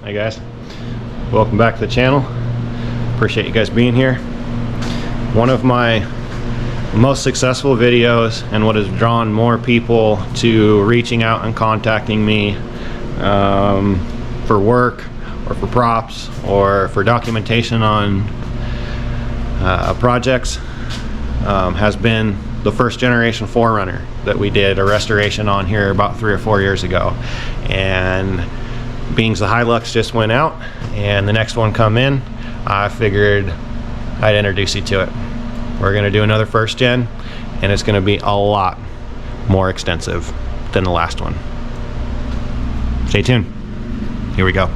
Hi guys, welcome back to the channel. Appreciate you guys being here. One of my most successful videos and what has drawn more people to reaching out and contacting me for work or for props or for documentation on projects has been the first generation 4Runner that we did a restoration on here about 3 or 4 years ago. And being the Hilux just went out and the next one come in, I figured I'd introduce you to it. We're going to do another first gen, and it's going to be a lot more extensive than the last one. Stay tuned. Here we go.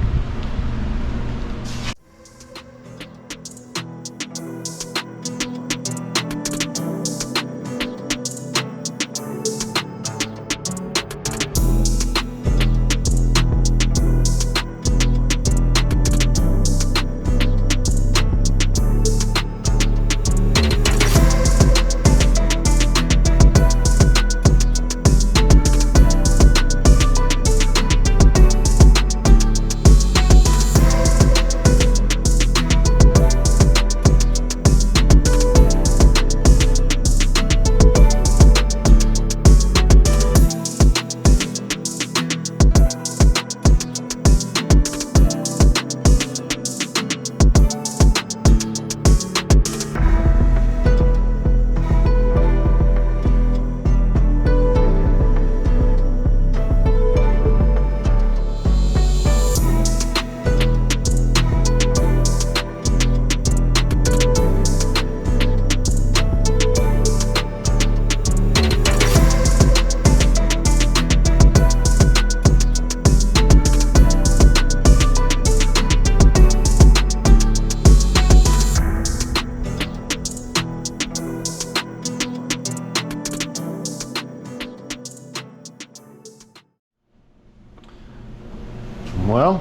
Well,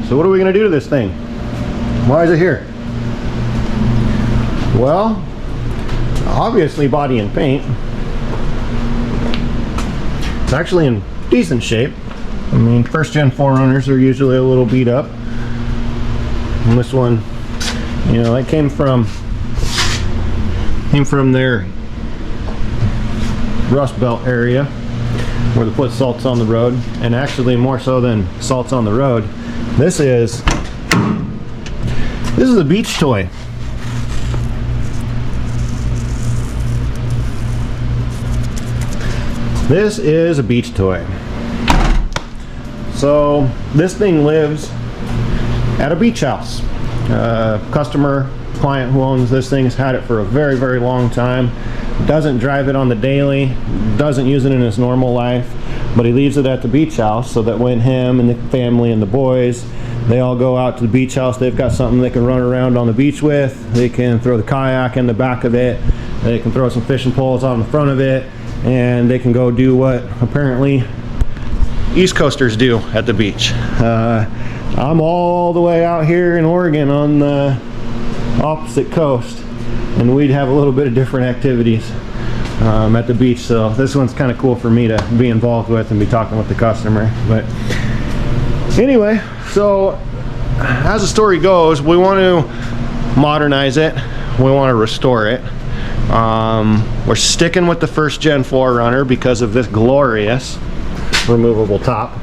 so what are we going to do to this thing? Why is it here? Well, obviously body and paint. It's actually in decent shape. I mean, first gen 4Runners are usually a little beat up. And this one, you know, it came from their Rust Belt area, where they put salts on the road. And actually more so than salts on the road, this is a beach toy. This is a beach toy. So this thing lives at a beach house. Customer, client who owns this thing has had it for a very, very long time. Doesn't drive it on the daily, doesn't use it in his normal life, but he leaves it at the beach house so that when him and the family and the boys, they all go out to the beach house, they've got something they can run around on the beach with. They can throw the kayak in the back of it, they can throw some fishing poles on the front of it, and they can go do what apparently East Coasters do at the beach. I'm all the way out here in Oregon on the opposite coast, and we'd have a little bit of different activities at the beach, so this one's kind of cool for me to be involved with and be talking with the customer. But anyway, so as the story goes, we want to modernize it, we want to restore it. We're sticking with the first gen 4Runner because of this glorious removable top.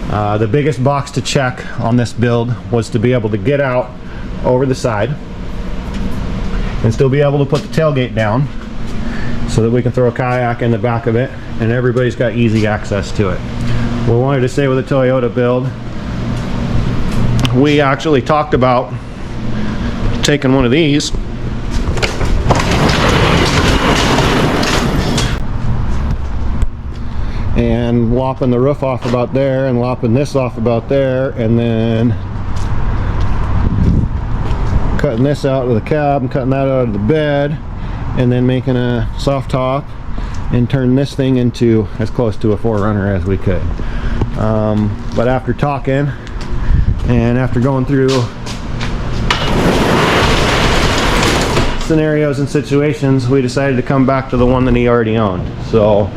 The biggest box to check on this build was to be able to get out over the side and still be able to put the tailgate down so that we can throw a kayak in the back of it and everybody's got easy access to it. We wanted to stay with a Toyota build. We actually talked about taking one of these and lopping the roof off about there and lopping this off about there, and then cutting this out of the cab and cutting that out of the bed, and then making a soft top and turn this thing into as close to a 4Runner as we could. But after talking and after going through scenarios and situations, we decided to come back to the one that he already owned. So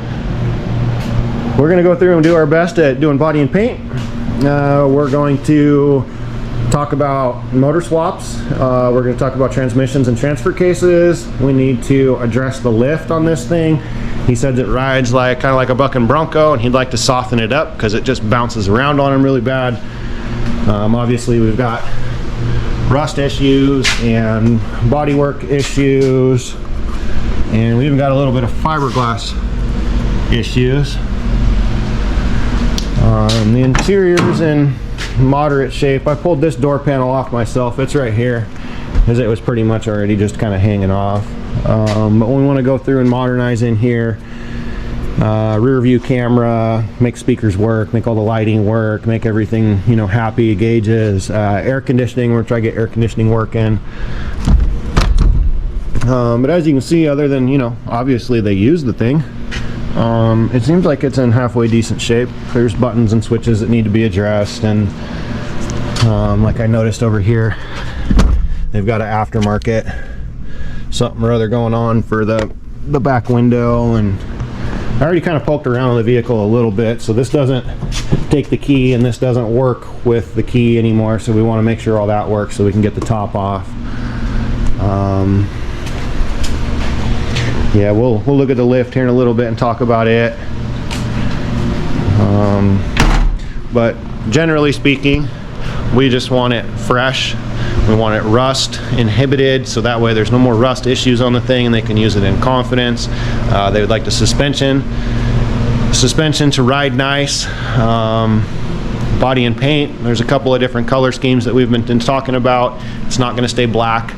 we're going to go through and do our best at doing body and paint, we're going to talk about motor swaps. We're going to talk about transmissions and transfer cases. We need to address the lift on this thing. He said it rides like kind of like a bucking Bronco, and he'd like to soften it up because it just bounces around on him really bad. Obviously we've got rust issues and bodywork issues, and we even got a little bit of fiberglass issues. The interior's in moderate shape. I pulled this door panel off myself. It's right here because it was pretty much already just kind of hanging off. But we want to go through and modernize in here. Rear view camera, make speakers work, make all the lighting work, make everything, you know, happy, gauges, air conditioning. We're going to try to get air conditioning working. But as you can see, other than, you know, obviously they use the thing, it seems like it's in halfway decent shape. There's buttons and switches that need to be addressed, and like I noticed over here, they've got an aftermarket something or other going on for the back window, and I already kind of poked around on the vehicle a little bit, so this doesn't take the key and this doesn't work with the key anymore, so we want to make sure all that works so we can get the top off. Yeah, we'll look at the lift here in a little bit and talk about it. But generally speaking, we just want it fresh. We want it rust inhibited, so that way there's no more rust issues on the thing and they can use it in confidence. They would like the suspension to ride nice. Body and paint, there's a couple of different color schemes that we've been talking about. It's not going to stay black.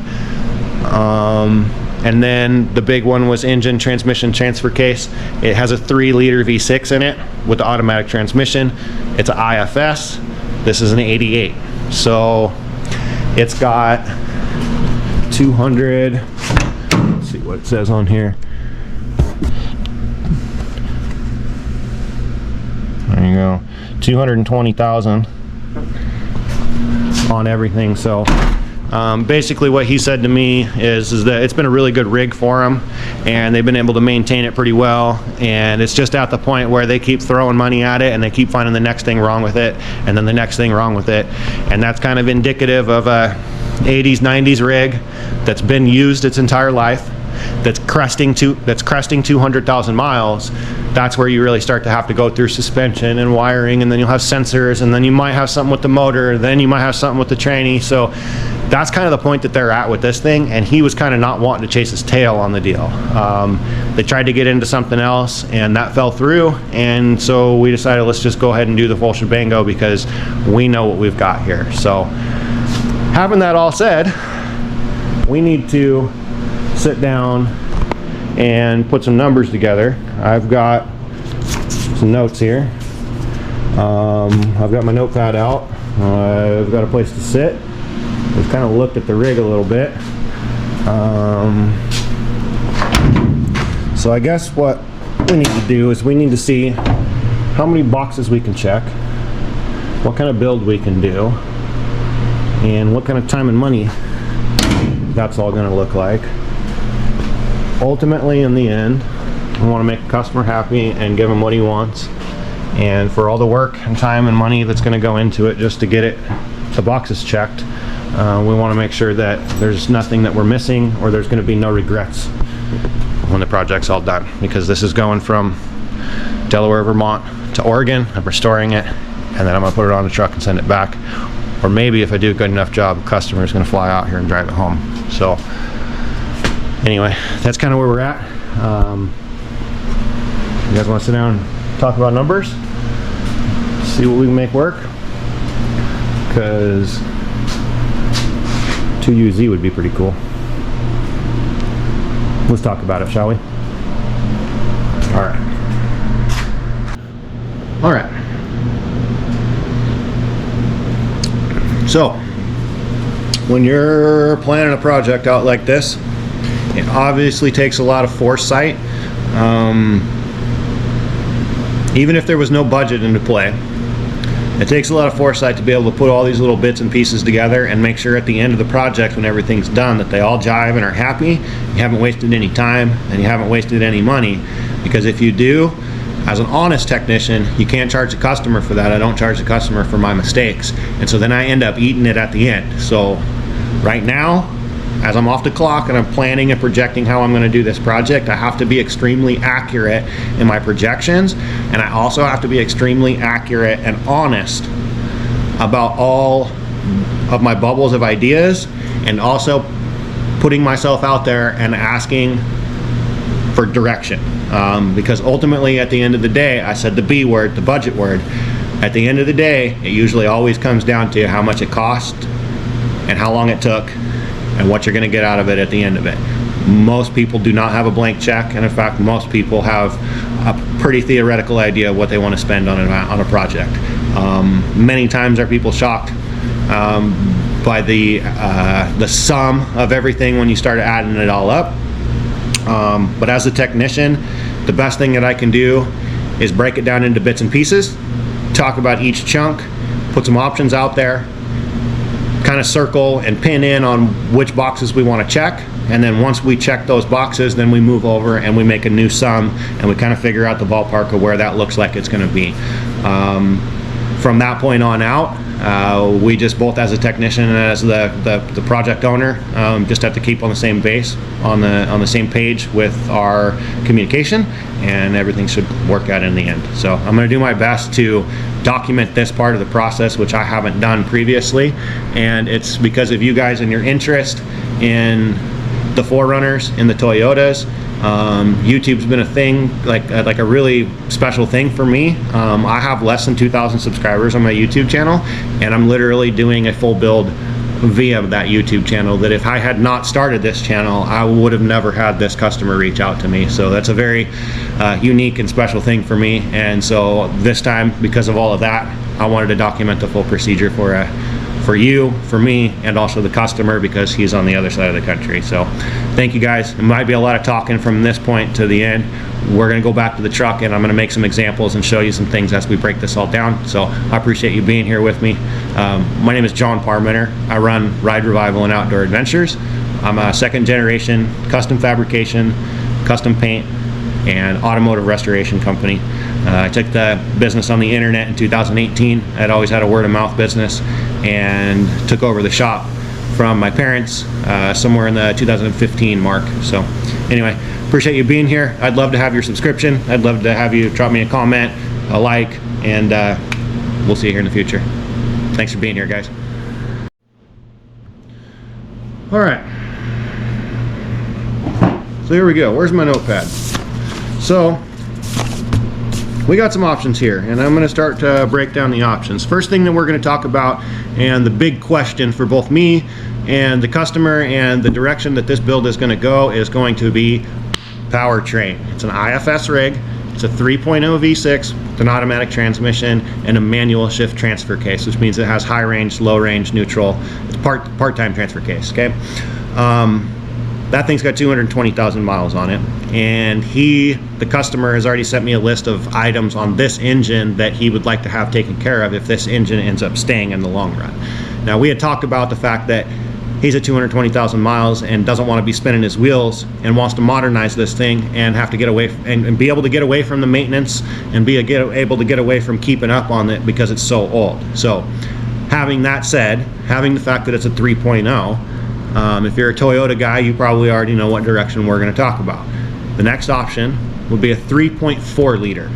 And then the big one was engine, transmission, transfer case. It has a 3-liter V6 in it with the automatic transmission. It's an IFS. This is an 88. So it's got 200, let's see what it says on here. There you go, 220,000 on everything. So basically what he said to me is that it's been a really good rig for them, and they've been able to maintain it pretty well, and it's just at the point where they keep throwing money at it and they keep finding the next thing wrong with it and then the next thing wrong with it, and that's kind of indicative of a 80s 90s rig that's been used its entire life, that's cresting 200,000 miles. That's where you really start to have to go through suspension and wiring, and then you'll have sensors, and then you might have something with the motor, then you might have something with the tranny. So that's kind of the point that they're at with this thing, and he was kind of not wanting to chase his tail on the deal. They tried to get into something else and that fell through, and so we decided let's just go ahead and do the full shebango because we know what we've got here. So having that all said, we need to sit down and put some numbers together. I've got some notes here. I've got my notepad out. I've got a place to sit. We've kind of looked at the rig a little bit. So I guess what we need to do is we need to see how many boxes we can check, what kind of build we can do, and what kind of time and money that's all going to look like. Ultimately, in the end, we want to make the customer happy and give him what he wants, and for all the work and time and money that's going to go into it just to get the boxes checked, we want to make sure that there's nothing that we're missing, or there's going to be no regrets when the project's all done, because this is going from Delaware, Vermont to Oregon. I'm restoring it, and then I'm going to put it on a truck and send it back, or maybe if I do a good enough job, the customer is going to fly out here and drive it home. So anyway, that's kind of where we're at. You guys want to sit down and talk about numbers? See what we can make work? Because 2UZ would be pretty cool. Let's talk about it, shall we? Alright. Alright. So, when you're planning a project out like this, it obviously takes a lot of foresight. Even if there was no budget into play, it takes a lot of foresight to be able to put all these little bits and pieces together and make sure at the end of the project, when everything's done, that they all jive and are happy. You haven't wasted any time and you haven't wasted any money, because if you do, As an honest technician, you can't charge the customer for that. I don't charge the customer for my mistakes. And so then I end up eating it at the end. So right now, as I'm off the clock and I'm planning and projecting how I'm going to do this project, I have to be extremely accurate in my projections, and I also have to be extremely accurate and honest about all of my bubbles of ideas, and also putting myself out there and asking for direction, because ultimately at the end of the day, I said the B word, the budget word. At the end of the day, it usually always comes down to how much it cost and how long it took and what you're going to get out of it at the end of it. Most people do not have a blank check, and in fact most people have a pretty theoretical idea of what they want to spend on a project. Many times are people shocked by the sum of everything when you start adding it all up. But as a technician, the best thing that I can do is break it down into bits and pieces, talk about each chunk, put some options out there, kind of circle and pin in on which boxes we want to check, and then once we check those boxes, then we move over and we make a new sum, and we kind of figure out the ballpark of where that looks like it's going to be. From that point on out, we just both, as a technician and as the project owner, just have to keep on the same base, on the same page with our communication, and everything should work out in the end. So I'm going to do my best to document this part of the process, which I haven't done previously, and it's because of you guys and your interest in the 4Runners, in the Toyotas. YouTube's been a thing, like a really special thing for me. I have less than 2,000 subscribers on my YouTube channel, and I'm literally doing a full build via that YouTube channel that if I had not started this channel, I would have never had this customer reach out to me. So that's a very unique and special thing for me, and so this time, because of all of that, I wanted to document the full procedure for you, for me, and also the customer, because he's on the other side of the country. So thank you guys. It might be a lot of talking from this point to the end. We're going to go back to the truck, and I'm going to make some examples and show you some things as we break this all down. So I appreciate you being here with me. My name is John Parmenter. I run Ride Revival and Outdoor Adventures. I'm a second generation custom fabrication, custom paint, and automotive restoration company. I took the business on the internet in 2018. I'd always had a word of mouth business, and took over the shop from my parents somewhere in the 2015 mark. So anyway, appreciate you being here. I'd love to have your subscription. I'd love to have you drop me a comment, a like, and we'll see you here in the future. Thanks for being here, guys. All right, so here we go. Where's my notepad? So we got some options here, and I'm going to start to break down the options. First thing that we're going to talk about, and the big question for both me and the customer and the direction that this build is going to go, is going to be powertrain. It's an IFS rig. It's a 3.0 V6 with an automatic transmission and a manual shift transfer case, which means it has high range, low range, neutral. It's part-time transfer case, okay? That thing's got 220,000 miles on it, and the customer has already sent me a list of items on this engine that he would like to have taken care of if this engine ends up staying in the long run. Now, we had talked about the fact that he's at 220,000 miles and doesn't want to be spinning his wheels, and wants to modernize this thing and have to get away and be able to get away from the maintenance, and be able to get away from keeping up on it because it's so old. So having that said, having the fact that it's a 3.0, if you're a Toyota guy, you probably already know what direction we're going to talk about. The next option would be a 3.4 liter.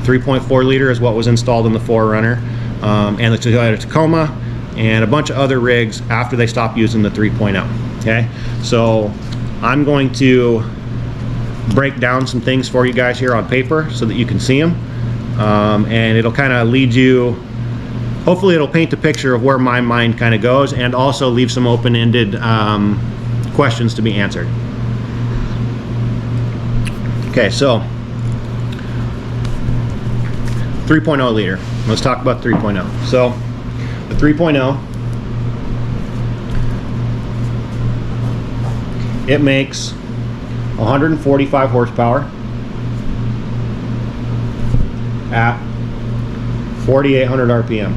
3.4 liter is what was installed in the 4Runner and the Toyota Tacoma and a bunch of other rigs after they stopped using the 3.0. Okay, so I'm going to break down some things for you guys here on paper so that you can see them, and it'll kind of lead you. Hopefully it'll paint a picture of where my mind kind of goes, and also leave some open-ended questions to be answered. Okay, so 3.0 liter. Let's talk about 3.0. So the 3.0, it makes 145 horsepower at 4,800 RPM.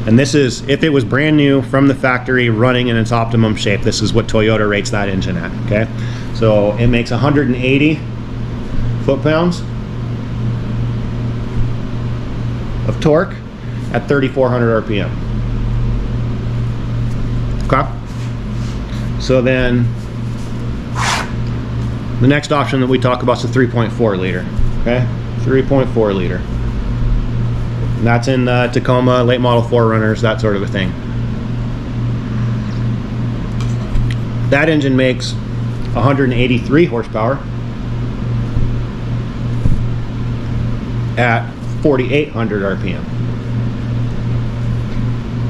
And this is, if it was brand new from the factory running in its optimum shape, this is what Toyota rates that engine at, okay? So it makes 180 foot-pounds of torque at 3,400 RPM. Okay? So then the next option that we talk about is the 3.4 liter. Okay? 3.4 liter. And that's in Tacoma, late model 4Runners, that sort of a thing. That engine makes 183 horsepower at 4,800 RPM.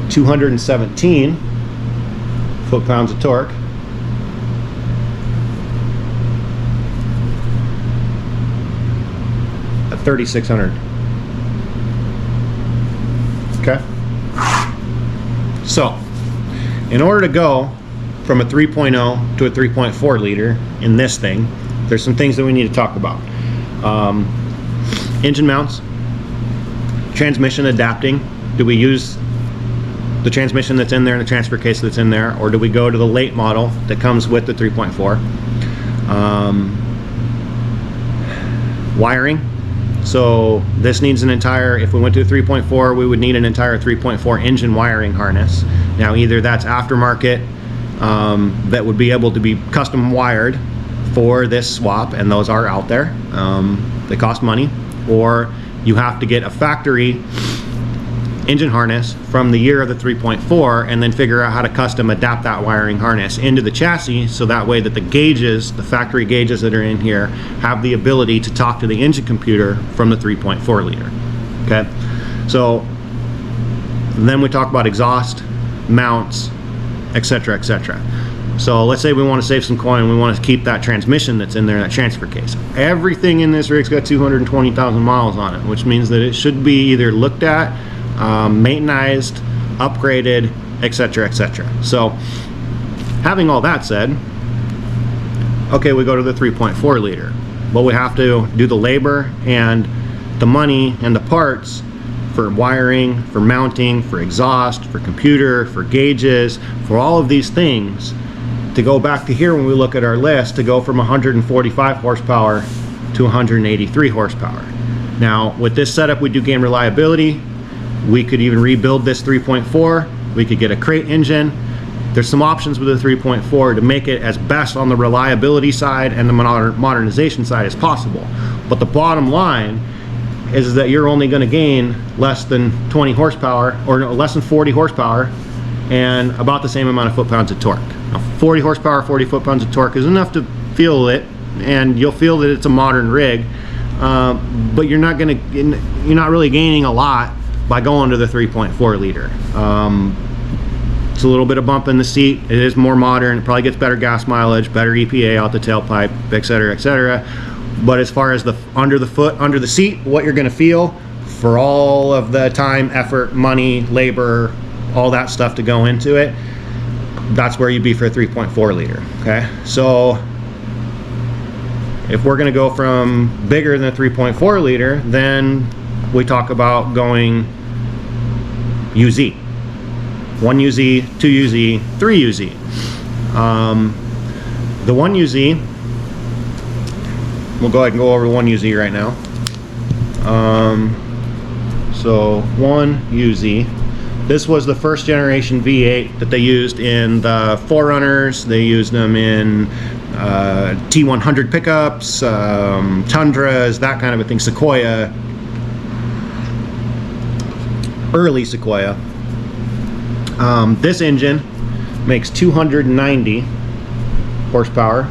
217 foot-pounds of torque at 3,600. Okay? So, in order to go from a 3.0 to a 3.4 liter in this thing, there's some things that we need to talk about. Engine mounts, transmission adapting. Do we use the transmission that's in there and the transfer case that's in there, or do we go to the late model that comes with the 3.4? Wiring. So this needs an entire, if we went to a 3.4, we would need an entire 3.4 engine wiring harness. Now either that's aftermarket, that would be able to be custom wired for this swap, and those are out there. They cost money, or you have to get a factory engine harness from the year of the 3.4 and then figure out how to custom adapt that wiring harness into the chassis, so that way that the gauges, the factory gauges that are in here, have the ability to talk to the engine computer from the 3.4 liter. Okay, so then we talk about exhaust, mounts, etc., etc. So let's say we want to save some coin, we want to keep that transmission that's in there, that transfer case. Everything in this rig's got 220,000 miles on it, which means that it should be either looked at, maintenized, upgraded, etc., etc. So having all that said, okay, we go to the 3.4 liter, but we have to do the labor and the money and the parts for wiring, for mounting, for exhaust, for computer, for gauges, for all of these things to go back to here when we look at our list, to go from 145 horsepower to 183 horsepower. Now with this setup, we do gain reliability. We could even rebuild this 3.4. We could get a crate engine. There's some options with the 3.4 to make it as best on the reliability side and the modernization side as possible. But the bottom line is that you're only going to gain less than 20 horsepower, or no, less than 40 horsepower, and about the same amount of foot-pounds of torque. Now, 40 horsepower, 40 foot-pounds of torque is enough to feel it, and you'll feel that it's a modern rig, but you're not really gaining a lot by going to the 3.4 liter. It's a little bit of bump in the seat. It is more modern. It probably gets better gas mileage, better EPA out the tailpipe, etc., etc. But as far as the under the seat, what you're going to feel for all of the time, effort, money, labor, all that stuff to go into it, that's where you'd be for a 3.4 liter. Okay, so if we're going to go from bigger than a 3.4 liter, then we talk about going UZ. 1 UZ, 2 UZ, 3 UZ. The 1 UZ, we'll go ahead and go over 1 UZ right now. So 1 UZ, this was the first generation V8 that they used in the 4Runners. They used them in T100 pickups, Tundras, that kind of a thing, Sequoia, early Sequoia. This engine makes 290 horsepower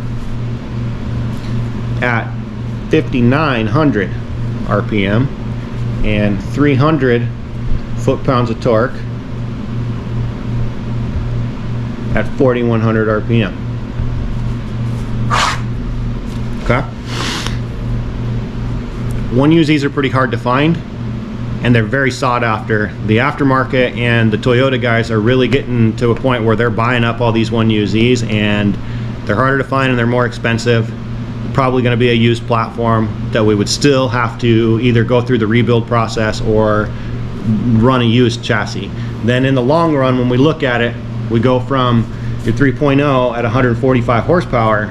at 5,900 RPM and 300 foot-pounds of torque at 4,100 RPM. Okay. 1 UZs are pretty hard to find, and they're very sought after. The aftermarket and the Toyota guys are really getting to a point where they're buying up all these 1 UZs, and they're harder to find and they're more expensive. Probably going to be a used platform that we would still have to either go through the rebuild process or run a used chassis. Then in the long run, when we look at it, we go from your 3.0 at 145 horsepower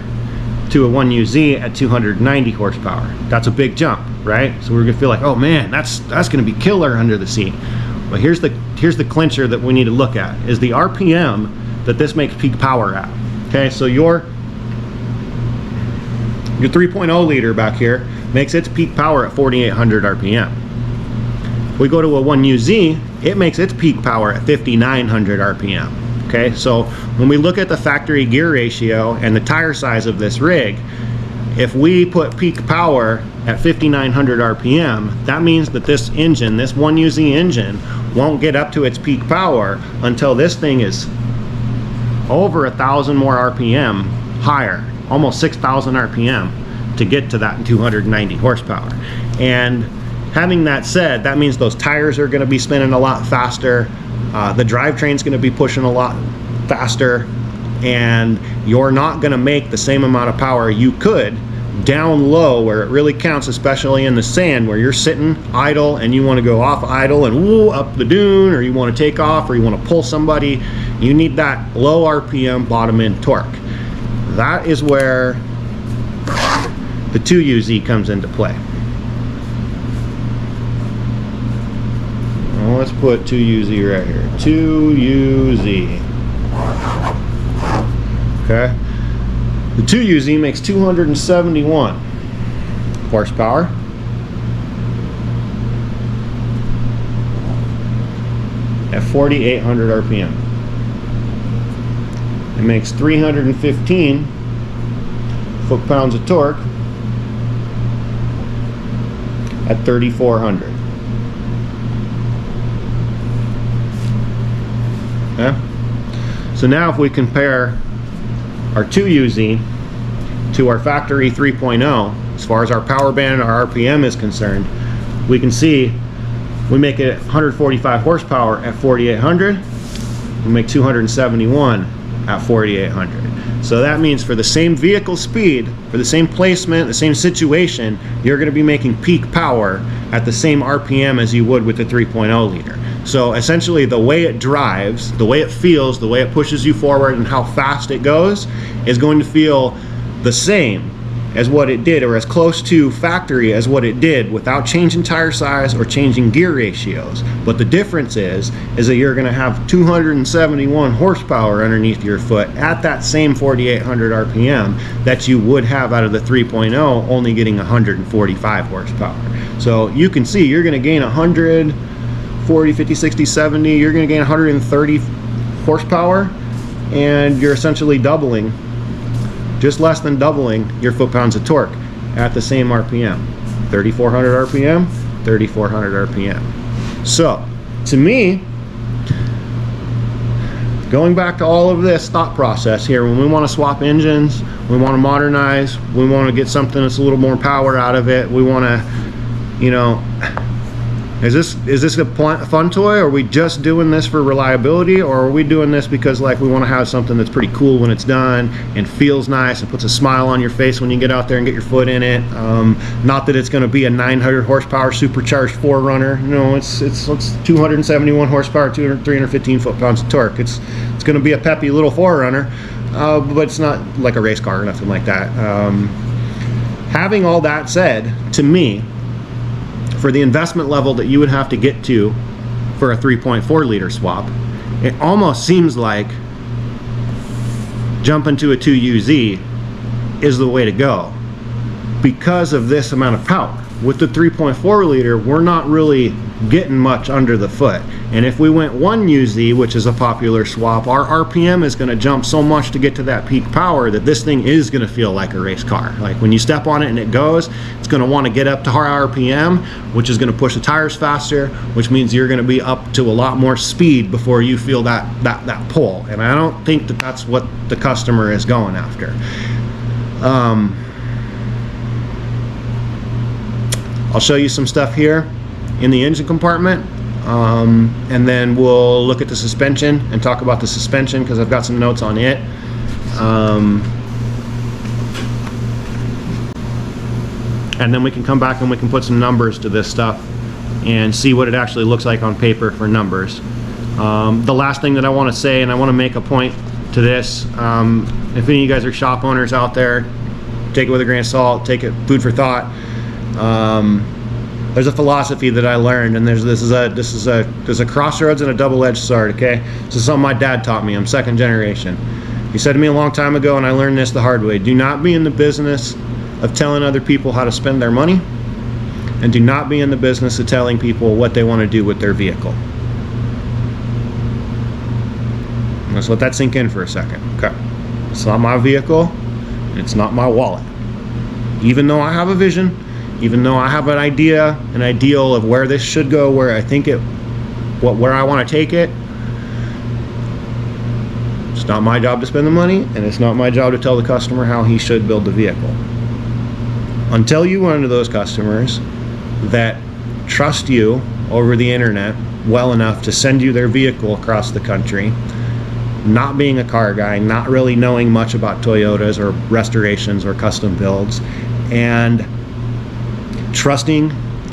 to a 1UZ at 290 horsepower. That's a big jump, right? So we're gonna feel like, oh man, that's gonna be killer under the seat. But here's the clincher that we need to look at, is the RPM that this makes peak power at. Okay, so your 3.0 liter back here makes its peak power at 4,800 RPM. If we go to a 1UZ, it makes its peak power at 5,900 RPM. Okay, so when we look at the factory gear ratio and the tire size of this rig, if we put peak power at 5,900 RPM, that means that this engine, this 1UZ engine, won't get up to its peak power until this thing is over 1,000 more RPM higher, almost 6,000 RPM to get to that 290 horsepower. And having that said, that means those tires are going to be spinning a lot faster, the drivetrain's going to be pushing a lot faster, and you're not going to make the same amount of power you could down low where it really counts, especially in the sand where you're sitting idle and you want to go off idle and woo up the dune, or you want to take off, or you want to pull somebody. You need that low RPM bottom end torque. That is where the 2UZ comes into play. Well, let's put 2UZ right here. 2UZ. Okay. The 2UZ makes 271 horsepower. At 4,800 RPM. It makes 315 foot-pounds of torque at 3,400. Okay. So now if we compare our 2UZ to our factory 3.0, as far as our power band and our RPM is concerned, we can see we make it 145 horsepower at 4,800. We make 271 at 4,800. So that means for the same vehicle speed, for the same placement, the same situation, you're going to be making peak power at the same RPM as you would with the 3.0 liter. So essentially the way it drives, the way it feels, the way it pushes you forward, and how fast it goes is going to feel the same as what it did, or as close to factory as what it did, without changing tire size or changing gear ratios. But the difference is that you're going to have 271 horsepower underneath your foot at that same 4,800 RPM that you would have out of the 3.0, only getting 145 horsepower. So you can see you're going to gain 100, 40, 50, 60, 70, you're going to gain 130 horsepower, and you're essentially doubling, just less than doubling your foot-pounds of torque at the same RPM. 3,400 RPM, 3,400 RPM. So, to me, going back to all of this thought process here, when we want to swap engines, we want to modernize, we want to get something that's a little more power out of it, we want to, you know, is this a fun toy? Are we just doing this for reliability, or are we doing this because like we want to have something that's pretty cool when it's done and feels nice and puts a smile on your face when you get out there and get your foot in it? Not that it's going to be a 900 horsepower supercharged 4Runner. No, it's 271 horsepower, 315 foot-pounds of torque. It's going to be a peppy little 4Runner, but it's not like a race car or nothing like that. Having all that said, to me, for the investment level that you would have to get to for a 3.4 liter swap, it almost seems like jumping to a 2UZ is the way to go because of this amount of power. With the 3.4 liter, we're not really getting much under the foot. And if we went 1UZ, which is a popular swap, our RPM is going to jump so much to get to that peak power that this thing is going to feel like a race car. Like when you step on it and it goes, it's going to want to get up to higher RPM, which is going to push the tires faster, which means you're going to be up to a lot more speed before you feel that pull. And I don't think that that's what the customer is going after. I'll show you some stuff here in the engine compartment, and then we'll look at the suspension and talk about the suspension because I've got some notes on it. And then we can come back and we can put some numbers to this stuff and see what it actually looks like on paper for numbers. The last thing that I want to say, and I want to make a point to this, if any of you guys are shop owners out there, take it with a grain of salt, take it food for thought. There's a philosophy that I learned, and there's a crossroads and a double-edged sword. Okay, this is something my dad taught me. I'm second generation. He said to me a long time ago, and I learned this the hard way: do not be in the business of telling other people how to spend their money, and do not be in the business of telling people what they want to do with their vehicle. Let's let that sink in for a second. Okay, it's not my vehicle, and it's not my wallet. Even though I have a vision, even though I have an idea, an ideal of where this should go, where I think where I want to take it, it's not my job to spend the money, and it's not my job to tell the customer how he should build the vehicle. Until you run into those customers that trust you over the internet well enough to send you their vehicle across the country, not being a car guy, not really knowing much about Toyotas or restorations or custom builds, and trusting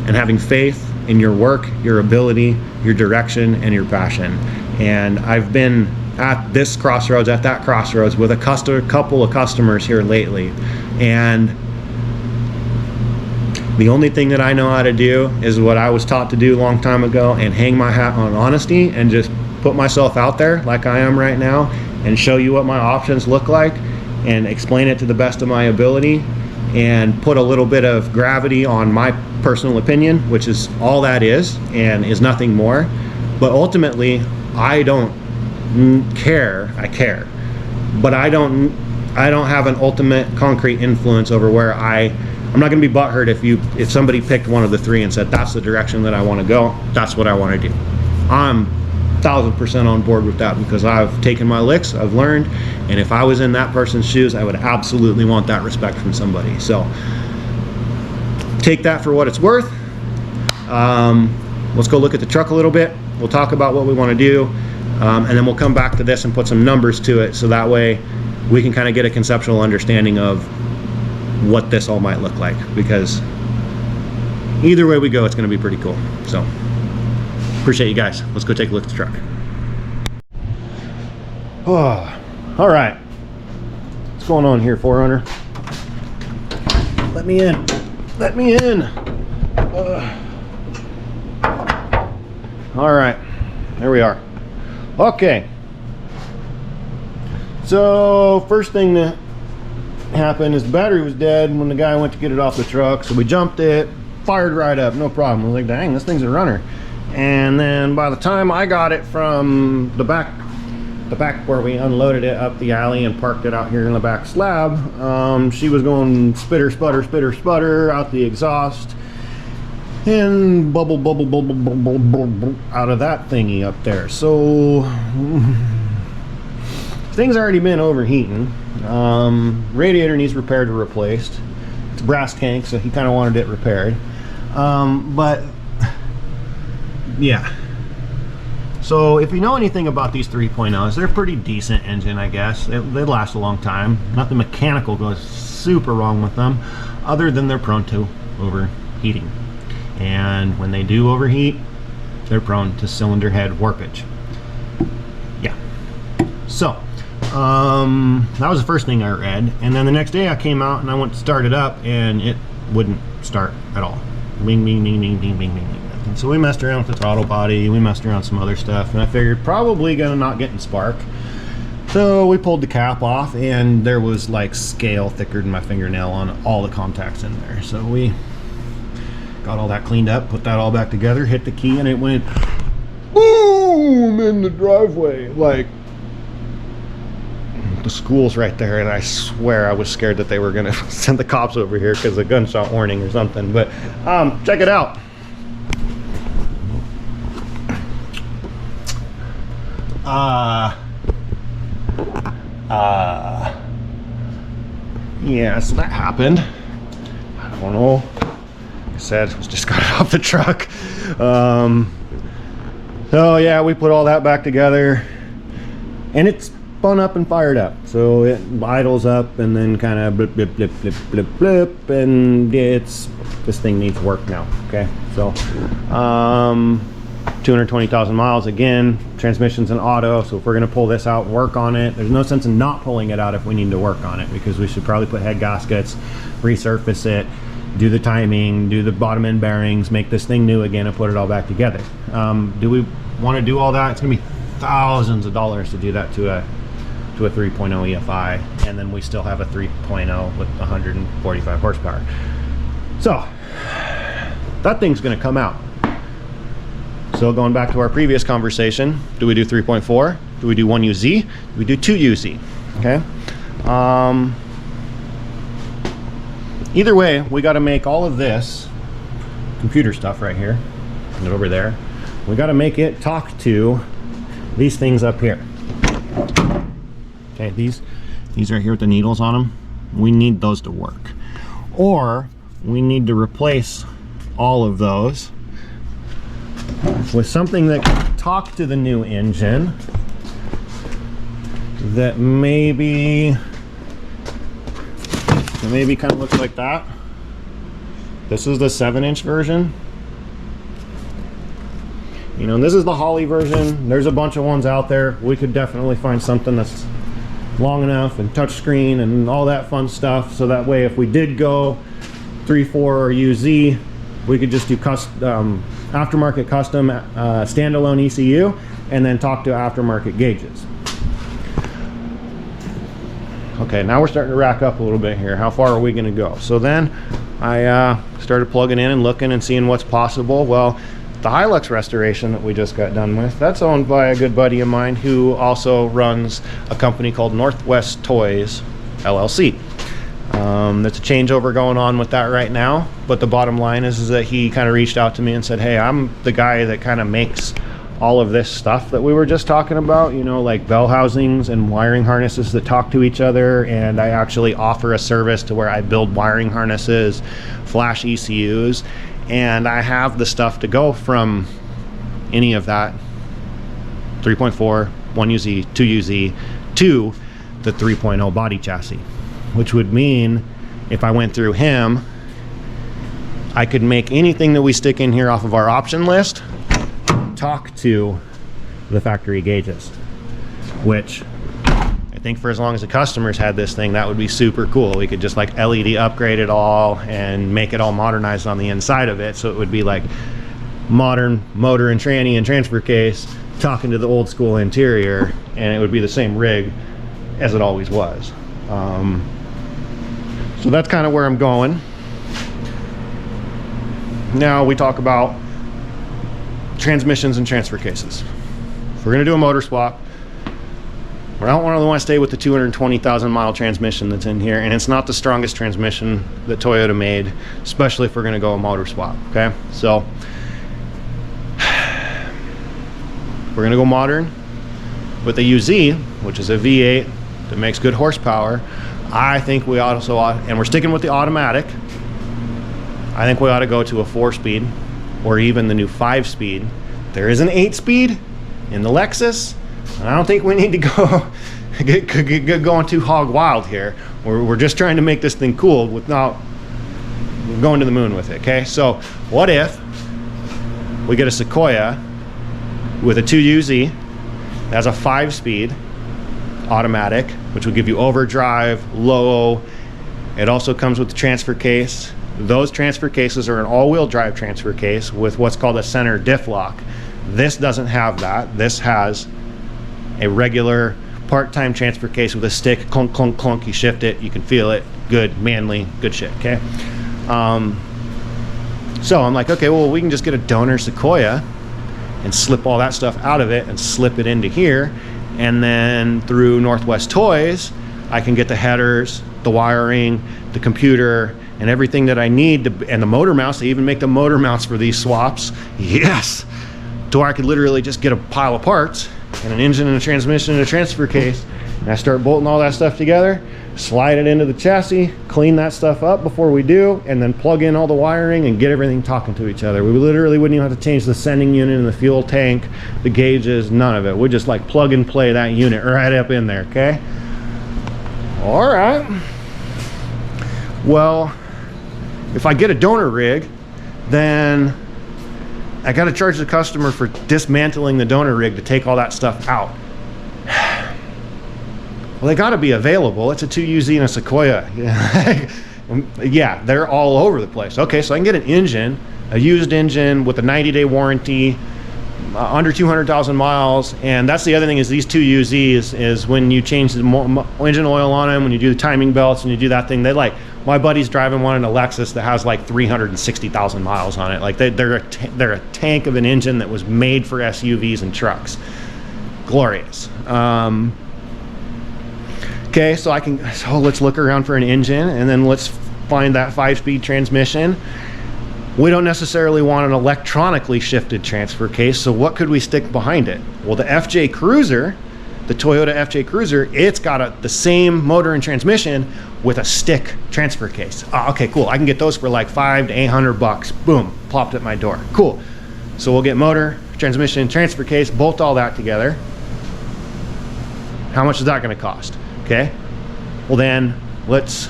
and having faith in your work, your ability, your direction, and your passion. And I've been at this crossroads, at that crossroads, with a couple of customers here lately, and the only thing that I know how to do is what I was taught to do a long time ago, and hang my hat on honesty and just put myself out there like I am right now and show you what my options look like and explain it to the best of my ability, and put a little bit of gravity on my personal opinion, which is all that is and is nothing more. But ultimately, I don't care. I care, but I don't have an ultimate concrete influence over where I'm not going to be butthurt if somebody picked one of the three and said that's the direction that I want to go, that's what I want to do. I'm 1000% on board with that, because I've taken my licks, I've learned, and if I was in that person's shoes, I would absolutely want that respect from somebody. So take that for what it's worth. Let's go look at the truck a little bit. We'll talk about what we want to do, and then we'll come back to this and put some numbers to it, so that way we can kind of get a conceptual understanding of what this all might look like, because either way we go, it's going to be pretty cool. So appreciate you guys. Let's go take a look at the truck. Oh, all right. What's going on here, 4Runner? Let me in. Let me in. All right. There we are. Okay. So first thing that happened is the battery was dead when the guy went to get it off the truck. So we jumped it, fired right up, no problem. I was like, dang, this thing's a runner. And then by the time I got it from the back where we unloaded it up the alley and parked it out here in the back slab, she was going spitter, sputter, spitter, sputter out the exhaust, and bubble, bubble, bubble, bubble, bubble out of that thingy up there. So thing's already been overheating. Radiator needs repaired or replaced. It's a brass tank, so he kind of wanted it repaired. But yeah, so if you know anything about these 3.0s, they're a pretty decent engine, I guess. They last a long time. Nothing mechanical goes super wrong with them, other than they're prone to overheating, and when they do overheat, they're prone to cylinder head warpage. Yeah, so that was the first thing I read, and then the next day I came out and I went to start it up, and it wouldn't start at all. Bing, bing, bing, bing, bing, bing, bing. And so we messed around with the throttle body, we messed around with some other stuff, and I figured probably gonna not get in spark. So we pulled the cap off, and there was like scale thicker than my fingernail on all the contacts in there. So we got all that cleaned up, put that all back together, hit the key, and it went boom in the driveway. Like, the school's right there, and I swear I was scared that they were gonna send the cops over here because of a gunshot warning or something. But check it out. Yeah, so that happened. I don't know. Like I said, it was just got off the truck. So yeah, we put all that back together, and it's spun up and fired up. So it idles up and then kind of blip, blip, blip, blip, blip, blip, and this thing needs work now. Okay, so 220,000 miles. Again, transmission's an auto, so if we're going to pull this out and work on it, there's no sense in not pulling it out if we need to work on it, because we should probably put head gaskets, resurface it, do the timing, do the bottom end bearings, make this thing new again, and put it all back together. Do we want to do all that? It's going to be thousands of dollars to do that to a 3.0 EFI, and then we still have a 3.0 with 145 horsepower. So that thing's going to come out. So going back to our previous conversation, do we do 3.4? Do we do 1UZ? Do we do 2UZ? Okay. Either way, we got to make all of this computer stuff right here and over there. We got to make it talk to these things up here. Okay, these right here with the needles on them, we need those to work. Or we need to replace all of those with something that can talk to the new engine that maybe kind of looks like that. This is the 7-inch version. You know, and this is the Holly version. There's a bunch of ones out there. We could definitely find something that's long enough and touchscreen and all that fun stuff, so that way if we did go 3.4 or UZ, we could just do aftermarket custom standalone ECU and then talk to aftermarket gauges. Okay, now we're starting to rack up a little bit here. How far are we going to go? So then I started plugging in and looking and seeing what's possible. Well, the Hilux restoration that we just got done with, that's owned by a good buddy of mine who also runs a company called Northwest Toys LLC. There's a changeover going on with that right now, but the bottom line is that he kind of reached out to me and said, hey, I'm the guy that kind of makes all of this stuff that we were just talking about, you know, like bell housings and wiring harnesses that talk to each other, and I actually offer a service to where I build wiring harnesses, flash ECUs, and I have the stuff to go from any of that 3.4, 1UZ, 2UZ to the 3.0 body chassis, which would mean if I went through him, I could make anything that we stick in here off of our option list talk to the factory gauges, which I think for as long as the customers had this thing, that would be super cool. We could just like LED upgrade it all and make it all modernized on the inside of it, so it would be like modern motor and tranny and transfer case talking to the old school interior, and it would be the same rig as it always was. So that's kind of where I'm going. Now we talk about transmissions and transfer cases. If we're going to do a motor swap, I don't really want to stay with the 220,000 mile transmission that's in here, and it's not the strongest transmission that Toyota made, especially if we're going to go a motor swap. Okay, so we're going to go modern with a UZ, which is a V8 that makes good horsepower. I think we also ought, and we're sticking with the automatic, I think we ought to go to a 4-speed or even the new 5-speed. There is an 8-speed in the Lexus, and I don't think we need to go get going too hog wild here. We're just trying to make this thing cool without going to the moon with it. Okay, so what if we get a Sequoia with a 2UZ that has a 5-speed automatic, which will give you overdrive, low. It also comes with the transfer case. Those transfer cases are an all-wheel drive transfer case with what's called a center diff lock. This doesn't have that. This has a regular part-time transfer case with a stick, clunk, clunk, clunk. You shift it, you can feel it. Good, manly, good shit, okay? So I'm like, okay, well, we can just get a donor Sequoia and slip all that stuff out of it and slip it into here. And then through Northwest Toys, I can get the headers, the wiring, the computer, and everything that I need to, and the motor mounts. They even make the motor mounts for these swaps. Yes! To where I could literally just get a pile of parts and an engine and a transmission and a transfer case, and I start bolting all that stuff together, slide it into the chassis, clean that stuff up before we do, and then plug in all the wiring and get everything talking to each other. We literally wouldn't even have to change the sending unit and the fuel tank, the gauges, none of it. We'd just like plug and play that unit right up in there, okay? All right. Well, if I get a donor rig, then I got to charge the customer for dismantling the donor rig to take all that stuff out. Well, they got to be available. It's a 2UZ and a Sequoia. Yeah, they're all over the place. Okay, so I can get an engine, a used engine with a 90-day warranty, under 200,000 miles. And that's the other thing is these 2UZs is when you change the engine oil on them, when you do the timing belts and you do that thing, they like, my buddy's driving one in a Lexus that has like 360,000 miles on it. Like they're a tank of an engine that was made for SUVs and trucks. Glorious. Okay, so let's look around for an engine, and then let's find that 5-speed transmission. We don't necessarily want an electronically shifted transfer case, so what could we stick behind it? Well, the FJ Cruiser, the Toyota FJ Cruiser, it's got the same motor and transmission with a stick transfer case. Oh, okay, cool. I can get those for like $500 to $800. Boom, plopped at my door. Cool. So we'll get motor, transmission, transfer case, bolt all that together. How much is that going to cost? Okay, well then let's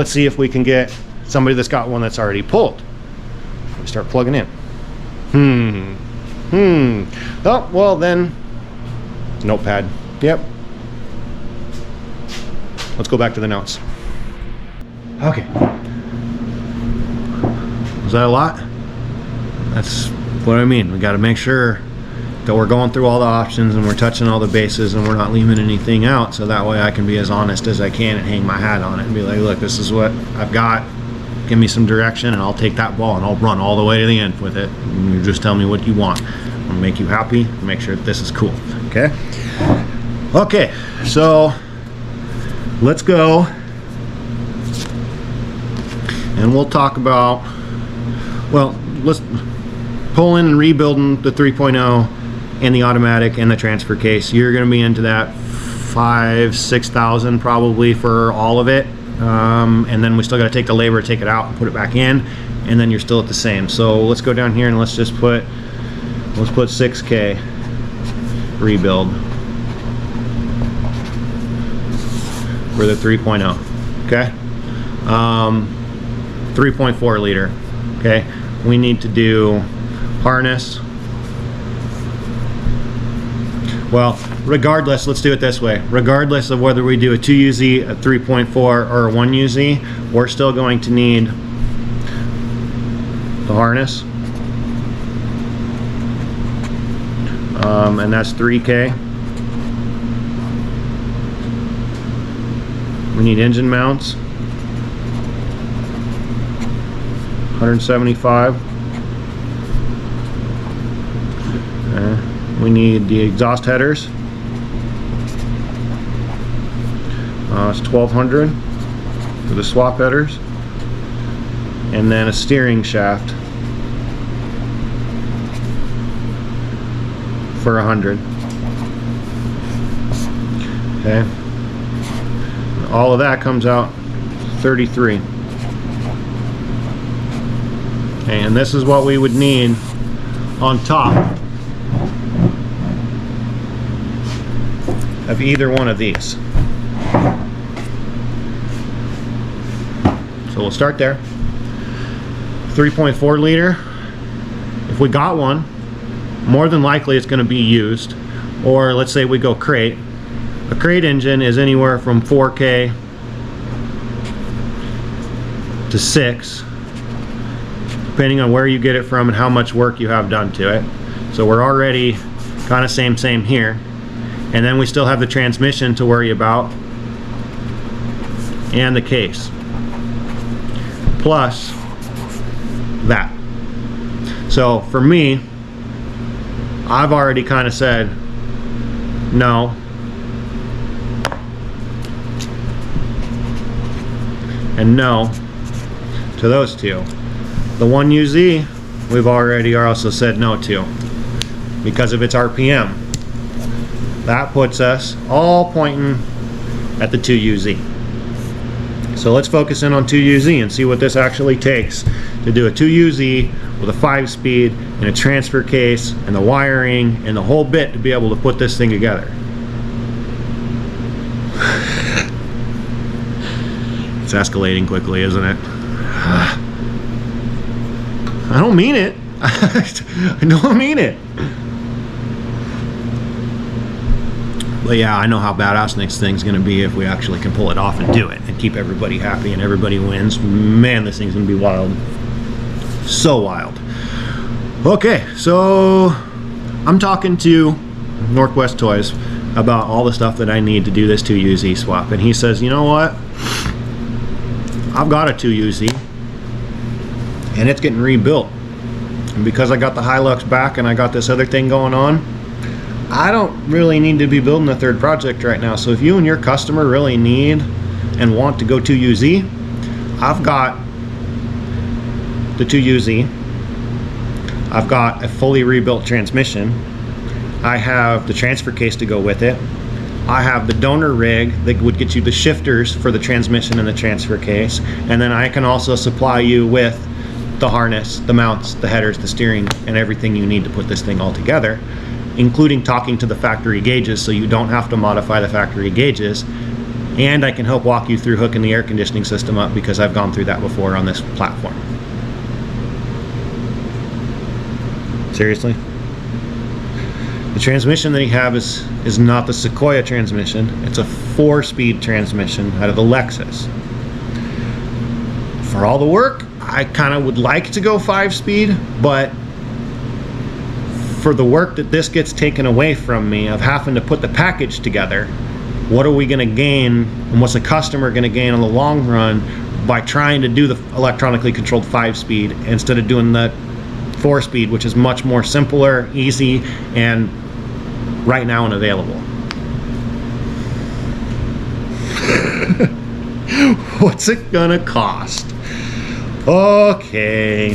see if we can get somebody that's got one that's already pulled. We start plugging in. Oh, well then, notepad. Yep. Let's go back to the notes. Okay. Was that a lot? That's what I mean. We got to make sure that we're going through all the options and we're touching all the bases and we're not leaving anything out, so that way I can be as honest as I can and hang my hat on it and be like, look, this is what I've got. Give me some direction and I'll take that ball and I'll run all the way to the end with it. And you just tell me what you want. I'll make you happy and make sure that this is cool. Okay? Okay, so let's go and we'll talk about, well, let's pulling and rebuilding the 3.0 and the automatic and the transfer case. You're going to be into that 5,000-6,000 probably for all of it, and then we still got to take the labor, take it out and put it back in, and then you're still at the same. So let's go down here and let's put 6K rebuild for the 3.0. Okay, 3.4 liter. Okay, we need to do harness. Well, regardless, let's do it this way. Regardless of whether we do a 2UZ, a 3.4, or a 1UZ, we're still going to need the harness. And that's 3K. We need engine mounts. 175. We need the exhaust headers. It's 1,200 for the swap headers, and then a steering shaft for 100. Okay, all of that comes out 33. And this is what we would need on top of either one of these. So we'll start there. 3.4 liter. If we got one, more than likely it's going to be used. Or let's say we go crate. A crate engine is anywhere from 4K to 6, depending on where you get it from and how much work you have done to it. So we're already kind of same here. And then we still have the transmission to worry about and the case, plus that. So for me, I've already kind of said no and no to those two. The 1UZ we've already also said no to because of its RPM. That puts us all pointing at the 2UZ. So let's focus in on 2UZ and see what this actually takes to do a 2UZ with a 5-speed and a transfer case and the wiring and the whole bit to be able to put this thing together. It's escalating quickly, isn't it? I don't mean it. I don't mean it. But yeah, I know how badass next thing's gonna be if we actually can pull it off and do it and keep everybody happy and everybody wins. Man, this thing's gonna be wild. So wild. Okay, so I'm talking to Northwest Toys about all the stuff that I need to do this 2UZ swap, and he says, you know what? I've got a 2UZ and it's getting rebuilt. And because I got the Hilux back and I got this other thing going on, I don't really need to be building a third project right now. So if you and your customer really need and want to go 2UZ, I've got the 2UZ. I've got a fully rebuilt transmission. I have the transfer case to go with it. I have the donor rig that would get you the shifters for the transmission and the transfer case. And then I can also supply you with the harness, the mounts, the headers, the steering, and everything you need to put this thing all together, including talking to the factory gauges so you don't have to modify the factory gauges. And I can help walk you through hooking the air conditioning system up because I've gone through that before on this platform. Seriously? The transmission that you have is not the Sequoia transmission. It's a 4-speed transmission out of the Lexus. For all the work, I kind of would like to go 5-speed, but for the work that this gets taken away from me of having to put the package together, what are we going to gain and what's the customer going to gain in the long run by trying to do the electronically controlled 5-speed instead of doing the 4-speed, which is much more simpler, easy, and right now unavailable. What's it gonna cost? Okay,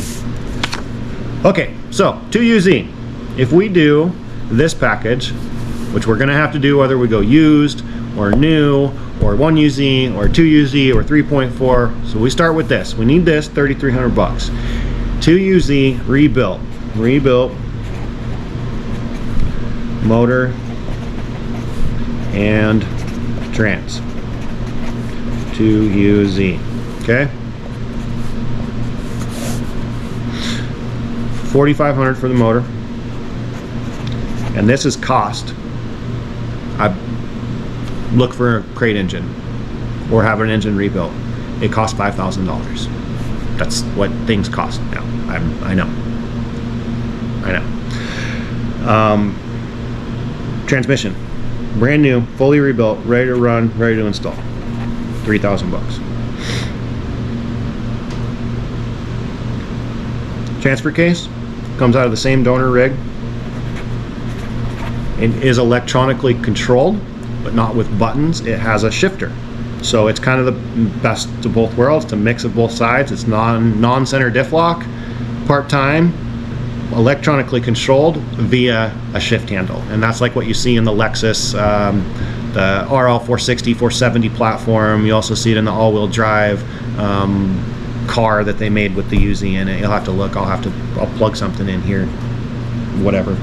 so 2UZ. If we do this package, which we're gonna have to do whether we go used or new or 1UZ or 2UZ or 3.4, so we start with this. We need this, $3,300. 2UZ rebuilt motor and trans. 2UZ. Okay. $4,500 for the motor, and this is cost. I look for a crate engine or have an engine rebuilt. It costs $5,000. That's what things cost now. I know. Transmission, brand new, fully rebuilt, ready to run, ready to install. $3,000. Transfer case comes out of the same donor rig. It is electronically controlled, but not with buttons. It has a shifter. So it's kind of the best of both worlds. It's a mix of both sides. It's non-center diff lock, part-time, electronically controlled via a shift handle. And that's like what you see in the Lexus, the RL 460, 470 platform. You also see it in the all-wheel drive car that they made with the UZ in it. You'll have to look. I'll plug something in here, whatever.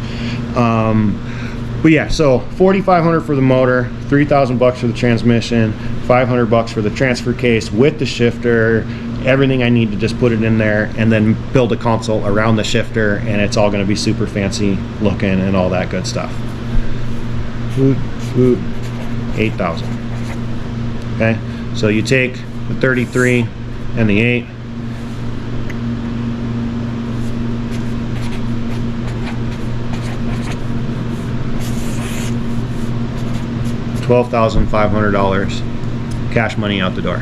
But yeah, so $4,500 for the motor, $3,000 for the transmission, $500 for the transfer case with the shifter, everything I need to just put it in there, and then build a console around the shifter, and it's all going to be super fancy looking and all that good stuff. 8,000. Okay, so you take the 33 and the 8. $12,500 cash money out the door.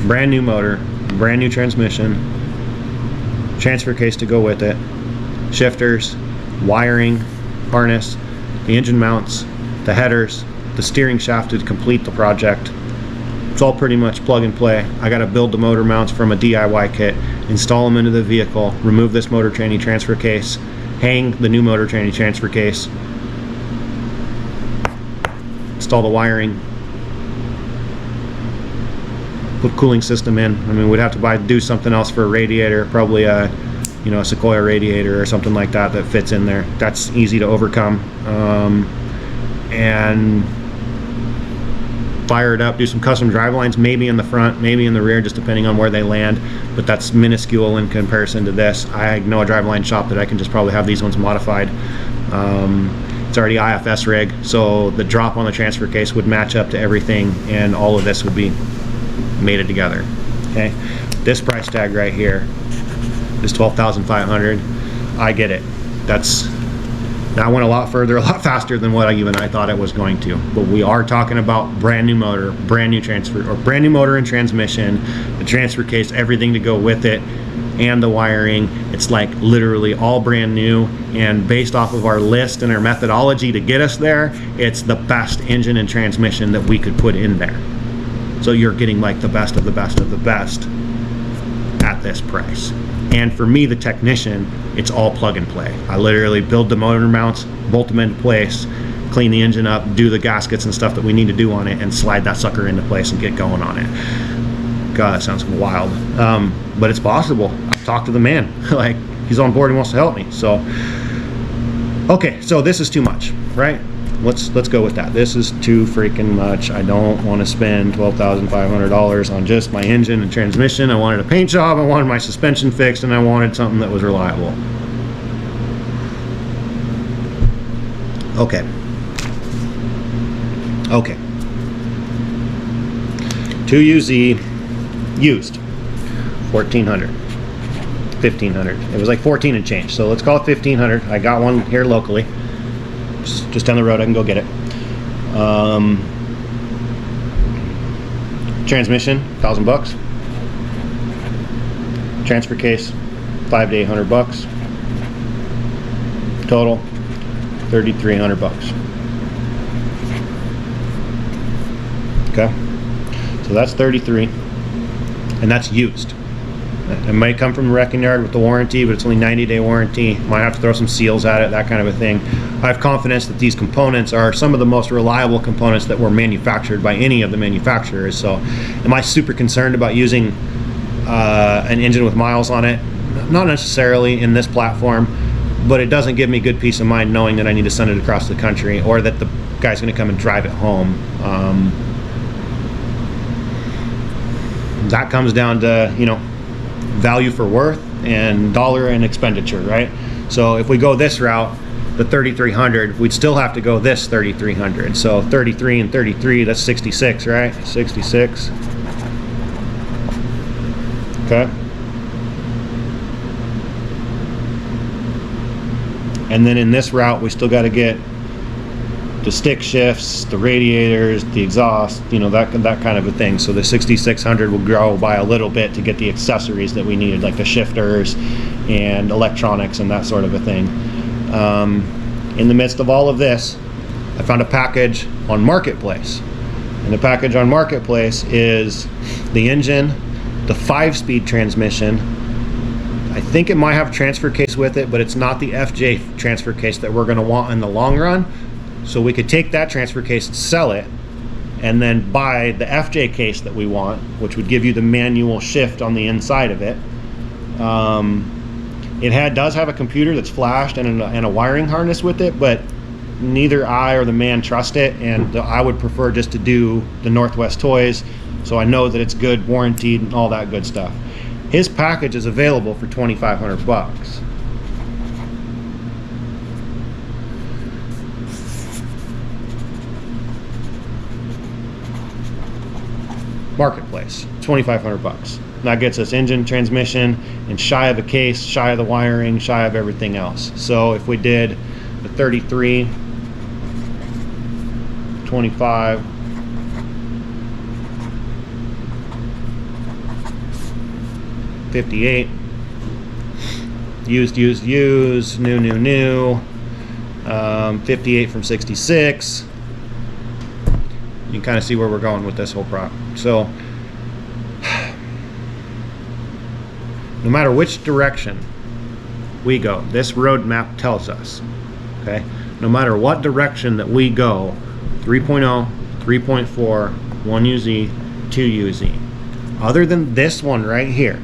Brand new motor, brand new transmission, transfer case to go with it, shifters, wiring, harness, the engine mounts, the headers, the steering shaft to complete the project. It's all pretty much plug and play. I got to build the motor mounts from a DIY kit, install them into the vehicle, remove this motor tranny transfer case, hang the new motor tranny transfer case, install the wiring, put cooling system in. I mean, we'd have to do something else for a radiator, probably a Sequoia radiator or something like that that fits in there. That's easy to overcome. And fire it up, do some custom drive lines, maybe in the front, maybe in the rear, just depending on where they land, but that's minuscule in comparison to this. I know a driveline shop that I can just probably have these ones modified. It's already IFS rig, so the drop on the transfer case would match up to everything, and all of this would be mated together. Okay, this price tag right here is $12,500. I get it. That went a lot further, a lot faster than what I thought it was going to. But we are talking about brand new motor, brand new transfer, or brand new motor and transmission, the transfer case, everything to go with it, and the wiring. It's like literally all brand new, and based off of our list and our methodology to get us there, it's the best engine and transmission that we could put in there. So you're getting like the best of the best of the best at this price. And for me, the technician, it's all plug and play. I literally build the motor mounts, bolt them into place, clean the engine up, do the gaskets and stuff that we need to do on it, and slide that sucker into place and get going on it. God, that sounds wild. But it's possible. I've talked to the man. Like, he's on board and wants to help me. So, okay, so this is too much, right? Let's go with that. This is too freaking much. I don't want to spend $12,500 on just my engine and transmission. I wanted a paint job, I wanted my suspension fixed, and I wanted something that was reliable. Okay. 2UZ used, $1,400, $1,500. It was like 14 and change, so let's call it $1,500. I got one here locally. Just down the road, I can go get it. Transmission, $1,000. Transfer case, $500 to $800. Total, $3,300. Okay, so that's 33, and that's used. It might come from the wrecking yard with the warranty, but it's only 90-day warranty. Might have to throw some seals at it, that kind of a thing. I have confidence that these components are some of the most reliable components that were manufactured by any of the manufacturers. So am I super concerned about using an engine with miles on it? Not necessarily in this platform, but it doesn't give me good peace of mind knowing that I need to send it across the country, or that the guy's going to come and drive it home. That comes down to, you know, value for worth and dollar and expenditure, right? So if we go this route, the 3,300, we'd still have to go this 3,300. So 33 and 33, that's 66, right? 66. Okay. And then in this route, we still got to get the stick shifts, the radiators, the exhaust, you know, that kind of a thing. So the 6,600 will grow by a little bit to get the accessories that we needed, like the shifters and electronics and that sort of a thing. In the midst of all of this, I found a package on Marketplace. And the package on Marketplace is the engine, the 5-speed transmission. I think it might have a transfer case with it, but it's not the FJ transfer case that we're going to want in the long run. So we could take that transfer case and sell it, and then buy the FJ case that we want, which would give you the manual shift on the inside of it. It does have a computer that's flashed and a wiring harness with it, but neither I or the man trust it, and I would prefer just to do the Northwest Toys, so I know that it's good, warranted, and all that good stuff. His package is available for $2,500. Marketplace, $2,500. That gets us engine, transmission, and shy of a case, shy of the wiring, shy of everything else. So if we did the 33, 25, $58, used, new, 58 from 66. You can kind of see where we're going with this whole prop. So no matter which direction we go, this roadmap tells us, okay, no matter what direction that we go, 3.0, 3.4, 1UZ, 2UZ, other than this one right here,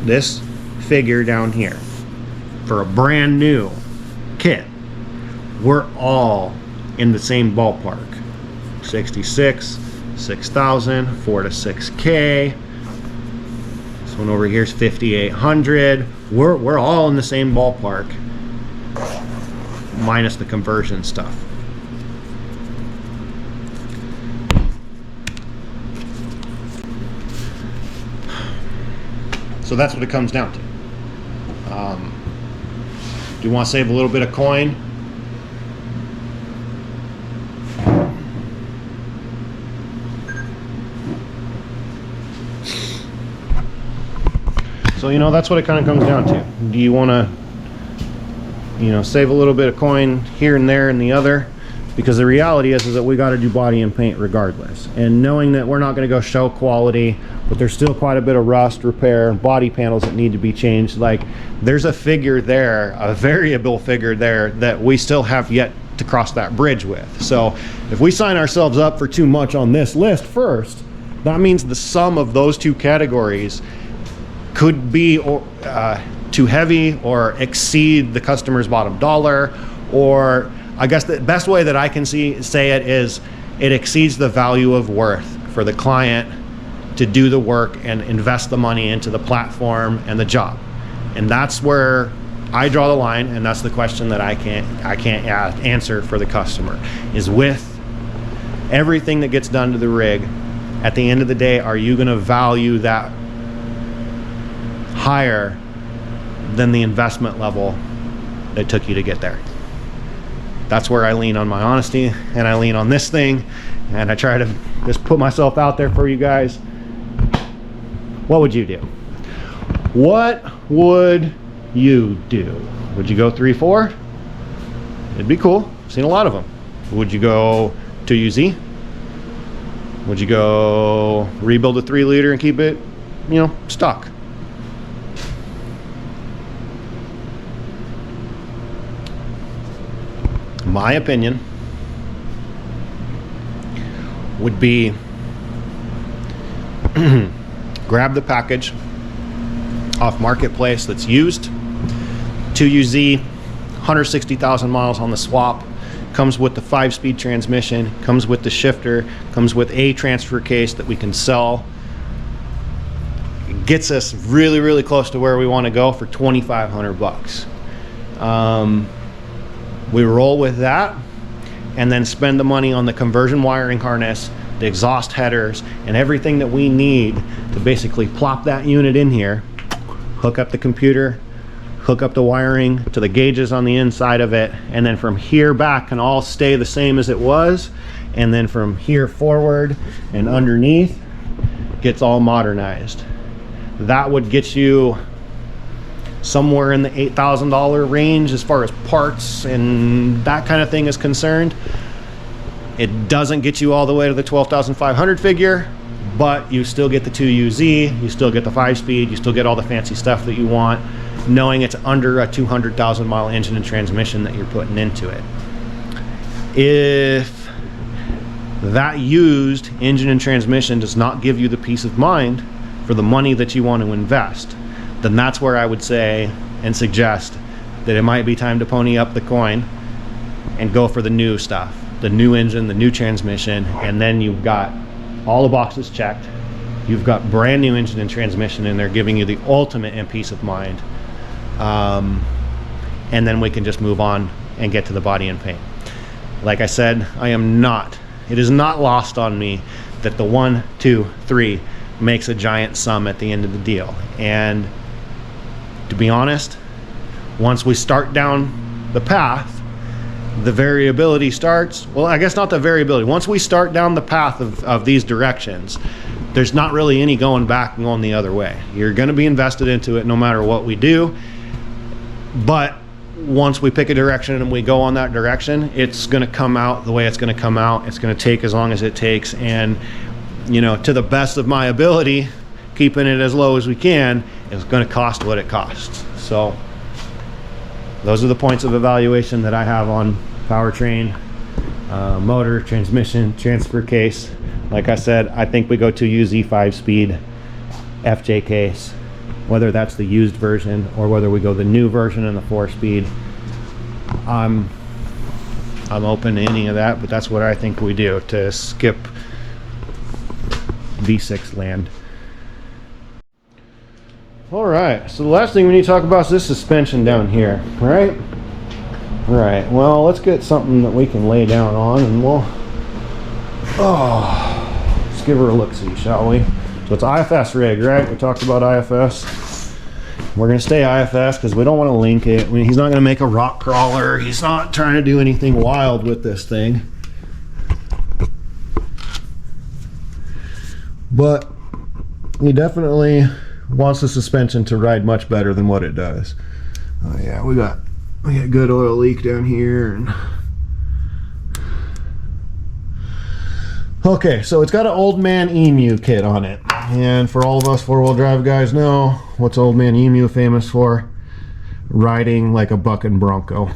this figure down here, for a brand new kit, we're all in the same ballpark. 66, 6,000, 4 to 6K. This one over here is 5,800. We're all in the same ballpark, minus the conversion stuff. So that's what it comes down to. Do you want to save a little bit of coin? So, you know, that's what it kind of comes down to. Do you want to, you know, save a little bit of coin here and there and the other? Because the reality is that we got to do body and paint regardless. And knowing that we're not going to go show quality, but there's still quite a bit of rust, repair, body panels that need to be changed. Like, there's a figure there, a variable figure there, that we still have yet to cross that bridge with. So if we sign ourselves up for too much on this list first, that means the sum of those two categories could be too heavy or exceed the customer's bottom dollar, or I guess the best way that I can say it is it exceeds the value of worth for the client to do the work and invest the money into the platform and the job. And that's where I draw the line, and that's the question that I can't answer for the customer, is with everything that gets done to the rig, at the end of the day, are you going to value that higher than the investment level that took you to get there? That's where I lean on my honesty, and I lean on this thing, and I try to just put myself out there for you guys. What would you do? What would you do? Would you go 3.4? It'd be cool. I've seen a lot of them. Would you go 2UZ? Would you go rebuild a 3-liter and keep it, you know, stock? My opinion would be grab the package off Marketplace that's used, 2UZ, 160,000 miles on the swap, comes with the 5-speed transmission, comes with the shifter, comes with a transfer case that we can sell. It gets us really, really close to where we want to go for 2,500 bucks. We roll with that, and then spend the money on the conversion wiring harness, the exhaust headers, and everything that we need to basically plop that unit in here, hook up the computer, hook up the wiring to the gauges on the inside of it, and then from here back can all stay the same as it was, and then from here forward and underneath gets all modernized. That would get you somewhere in the $8,000 range as far as parts and that kind of thing is concerned. It doesn't get you all the way to the 12,500 figure, but you still get the 2UZ, you still get the 5-speed, you still get all the fancy stuff that you want, knowing it's under a 200,000 mile engine and transmission that you're putting into it. If that used engine and transmission does not give you the peace of mind for the money that you want to invest, then that's where I would say and suggest that it might be time to pony up the coin and go for the new stuff, the new engine, the new transmission, and then you've got all the boxes checked. You've got brand new engine and transmission in there giving you the ultimate in peace of mind. And then we can just move on and get to the body and paint. Like I said, it is not lost on me that the 1, 2, 3 makes a giant sum at the end of the deal. And to be honest, once we start down the path, the variability starts. Well, I guess not the variability. Once we start down the path of these directions, there's not really any going back and going the other way. You're going to be invested into it no matter what we do. But once we pick a direction and we go on that direction, it's going to come out the way it's going to come out. It's going to take as long as it takes. And, you know, to the best of my ability, keeping it as low as we can, is going to cost what it costs. So those are the points of evaluation that I have on powertrain, motor, transmission, transfer case. Like I said, I think we go to UZ 5-speed FJ case, whether that's the used version or whether we go the new version in the 4-speed. I'm open to any of that, but that's what I think we do, to skip V6 land. Alright, so the last thing we need to talk about is this suspension down here, right? Alright, well, let's get something that we can lay down on, and we'll let's give her a look-see, shall we? So it's IFS rig, right? We talked about IFS. We're going to stay IFS because we don't want to link it. I mean, he's not going to make a rock crawler. He's not trying to do anything wild with this thing. But he definitely wants the suspension to ride much better than what it does. Oh yeah, we got good oil leak down here. And okay, so it's got an Old Man Emu kit on it. And for all of us four-wheel drive guys know, what's Old Man Emu famous for? Riding like a bucking bronco.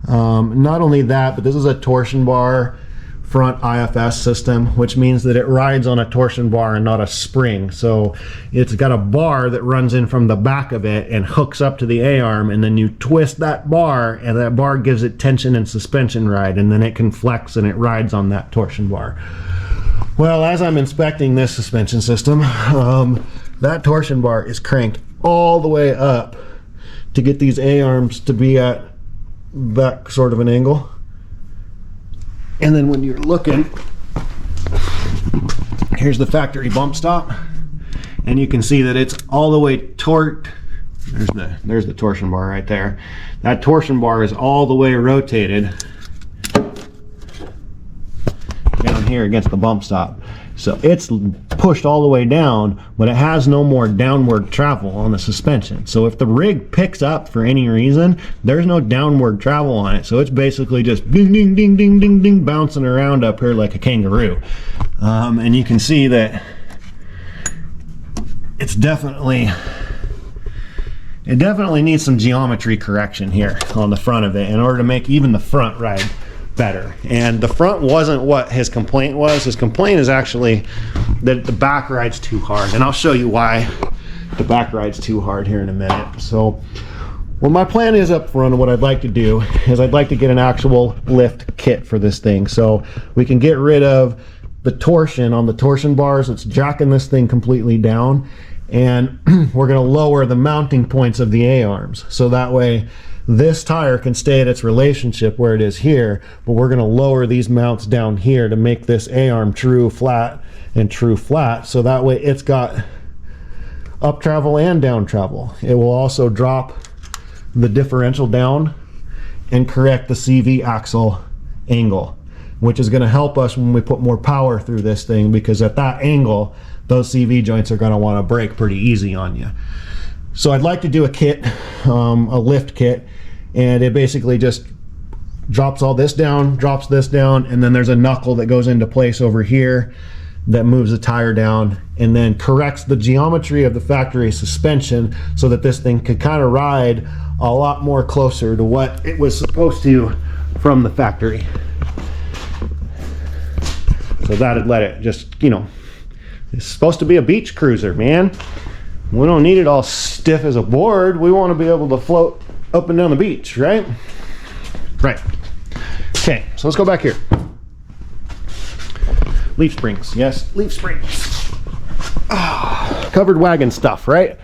Not only that, but this is a torsion bar front IFS system, which means that it rides on a torsion bar and not a spring. So it's got a bar that runs in from the back of it and hooks up to the A-arm, and then you twist that bar, and that bar gives it tension and suspension ride, and then it can flex and it rides on that torsion bar. Well, as I'm inspecting this suspension system, that torsion bar is cranked all the way up to get these A-arms to be at that sort of an angle. And then when you're looking, here's the factory bump stop, and you can see that it's all the way torqued. There's the torsion bar right there. That torsion bar is all the way rotated down here against the bump stop. So it's pushed all the way down, but it has no more downward travel on the suspension. So if the rig picks up for any reason, there's no downward travel on it. So it's basically just ding, ding, ding, ding, ding, ding, bouncing around up here like a kangaroo. And you can see that it definitely needs some geometry correction here on the front of it in order to make even the front ride better. And the front wasn't what his complaint was. His complaint is actually that the back ride's too hard, and I'll show you why the back ride's too hard here in a minute. So what my plan is up front, and what I'd like to do is I'd like to get an actual lift kit for this thing so we can get rid of the torsion on the torsion bars that's jacking this thing completely down, and we're going to lower the mounting points of the A-arms, so that way this tire can stay at its relationship where it is here, but we're going to lower these mounts down here to make this A-arm true flat and true flat, so that way it's got up travel and down travel. It will also drop the differential down and correct the CV axle angle, which is going to help us when we put more power through this thing, because at that angle those CV joints are going to want to break pretty easy on you. So I'd like to do a kit, a lift kit, and it basically just drops all this down, drops this down, and then there's a knuckle that goes into place over here that moves the tire down and then corrects the geometry of the factory suspension so that this thing could kind of ride a lot more closer to what it was supposed to from the factory. So that'd let it just, you know, it's supposed to be a beach cruiser, man. We don't need it all stiff as a board. We want to be able to float up and down the beach, right? Right. Okay, so let's go back here. Leaf springs. Yes, leaf springs. Covered wagon stuff, right?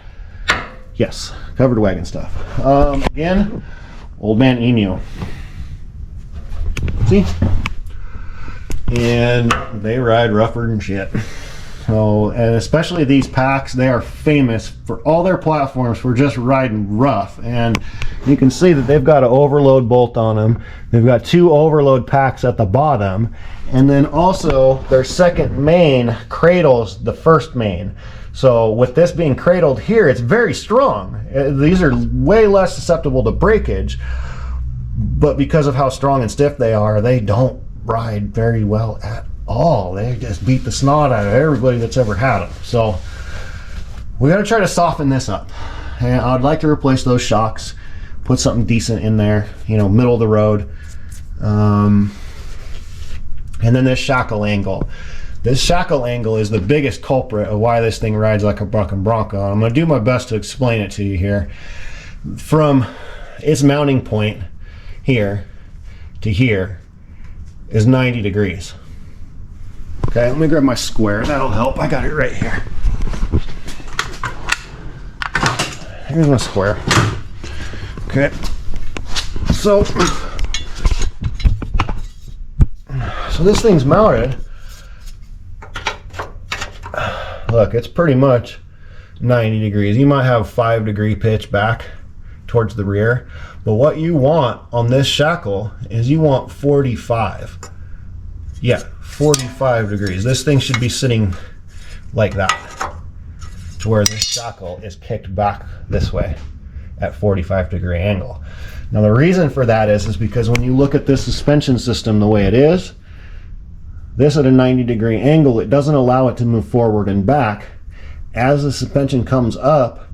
Yes, covered wagon stuff. Again, Old Man Emu. See? And they ride rougher than shit. So, and especially these packs, they are famous for all their platforms for just riding rough. And you can see that they've got an overload bolt on them. They've got two overload packs at the bottom. And then also their second main cradles the first main. So with this being cradled here, it's very strong. These are way less susceptible to breakage. But because of how strong and stiff they are, they don't ride very well at all. They just beat the snot out of everybody that's ever had them. So we got to try to soften this up, and I'd like to replace those shocks, put something decent in there, you know, middle of the road. And then this shackle angle. This shackle angle is the biggest culprit of why this thing rides like a bucking bronco. I'm going to do my best to explain it to you here. From its mounting point here to here is 90 degrees. Okay, let me grab my square. That'll help. I got it right here. Here's my square. Okay. So this thing's mounted. Look, it's pretty much 90 degrees. You might have 5-degree pitch back towards the rear, but what you want on this shackle is you want 45. Yeah, 45 degrees. This thing should be sitting like that, to where this shackle is kicked back this way at 45-degree angle. Now the reason for that is because when you look at this suspension system the way it is, this at a 90-degree angle, it doesn't allow it to move forward and back. As the suspension comes up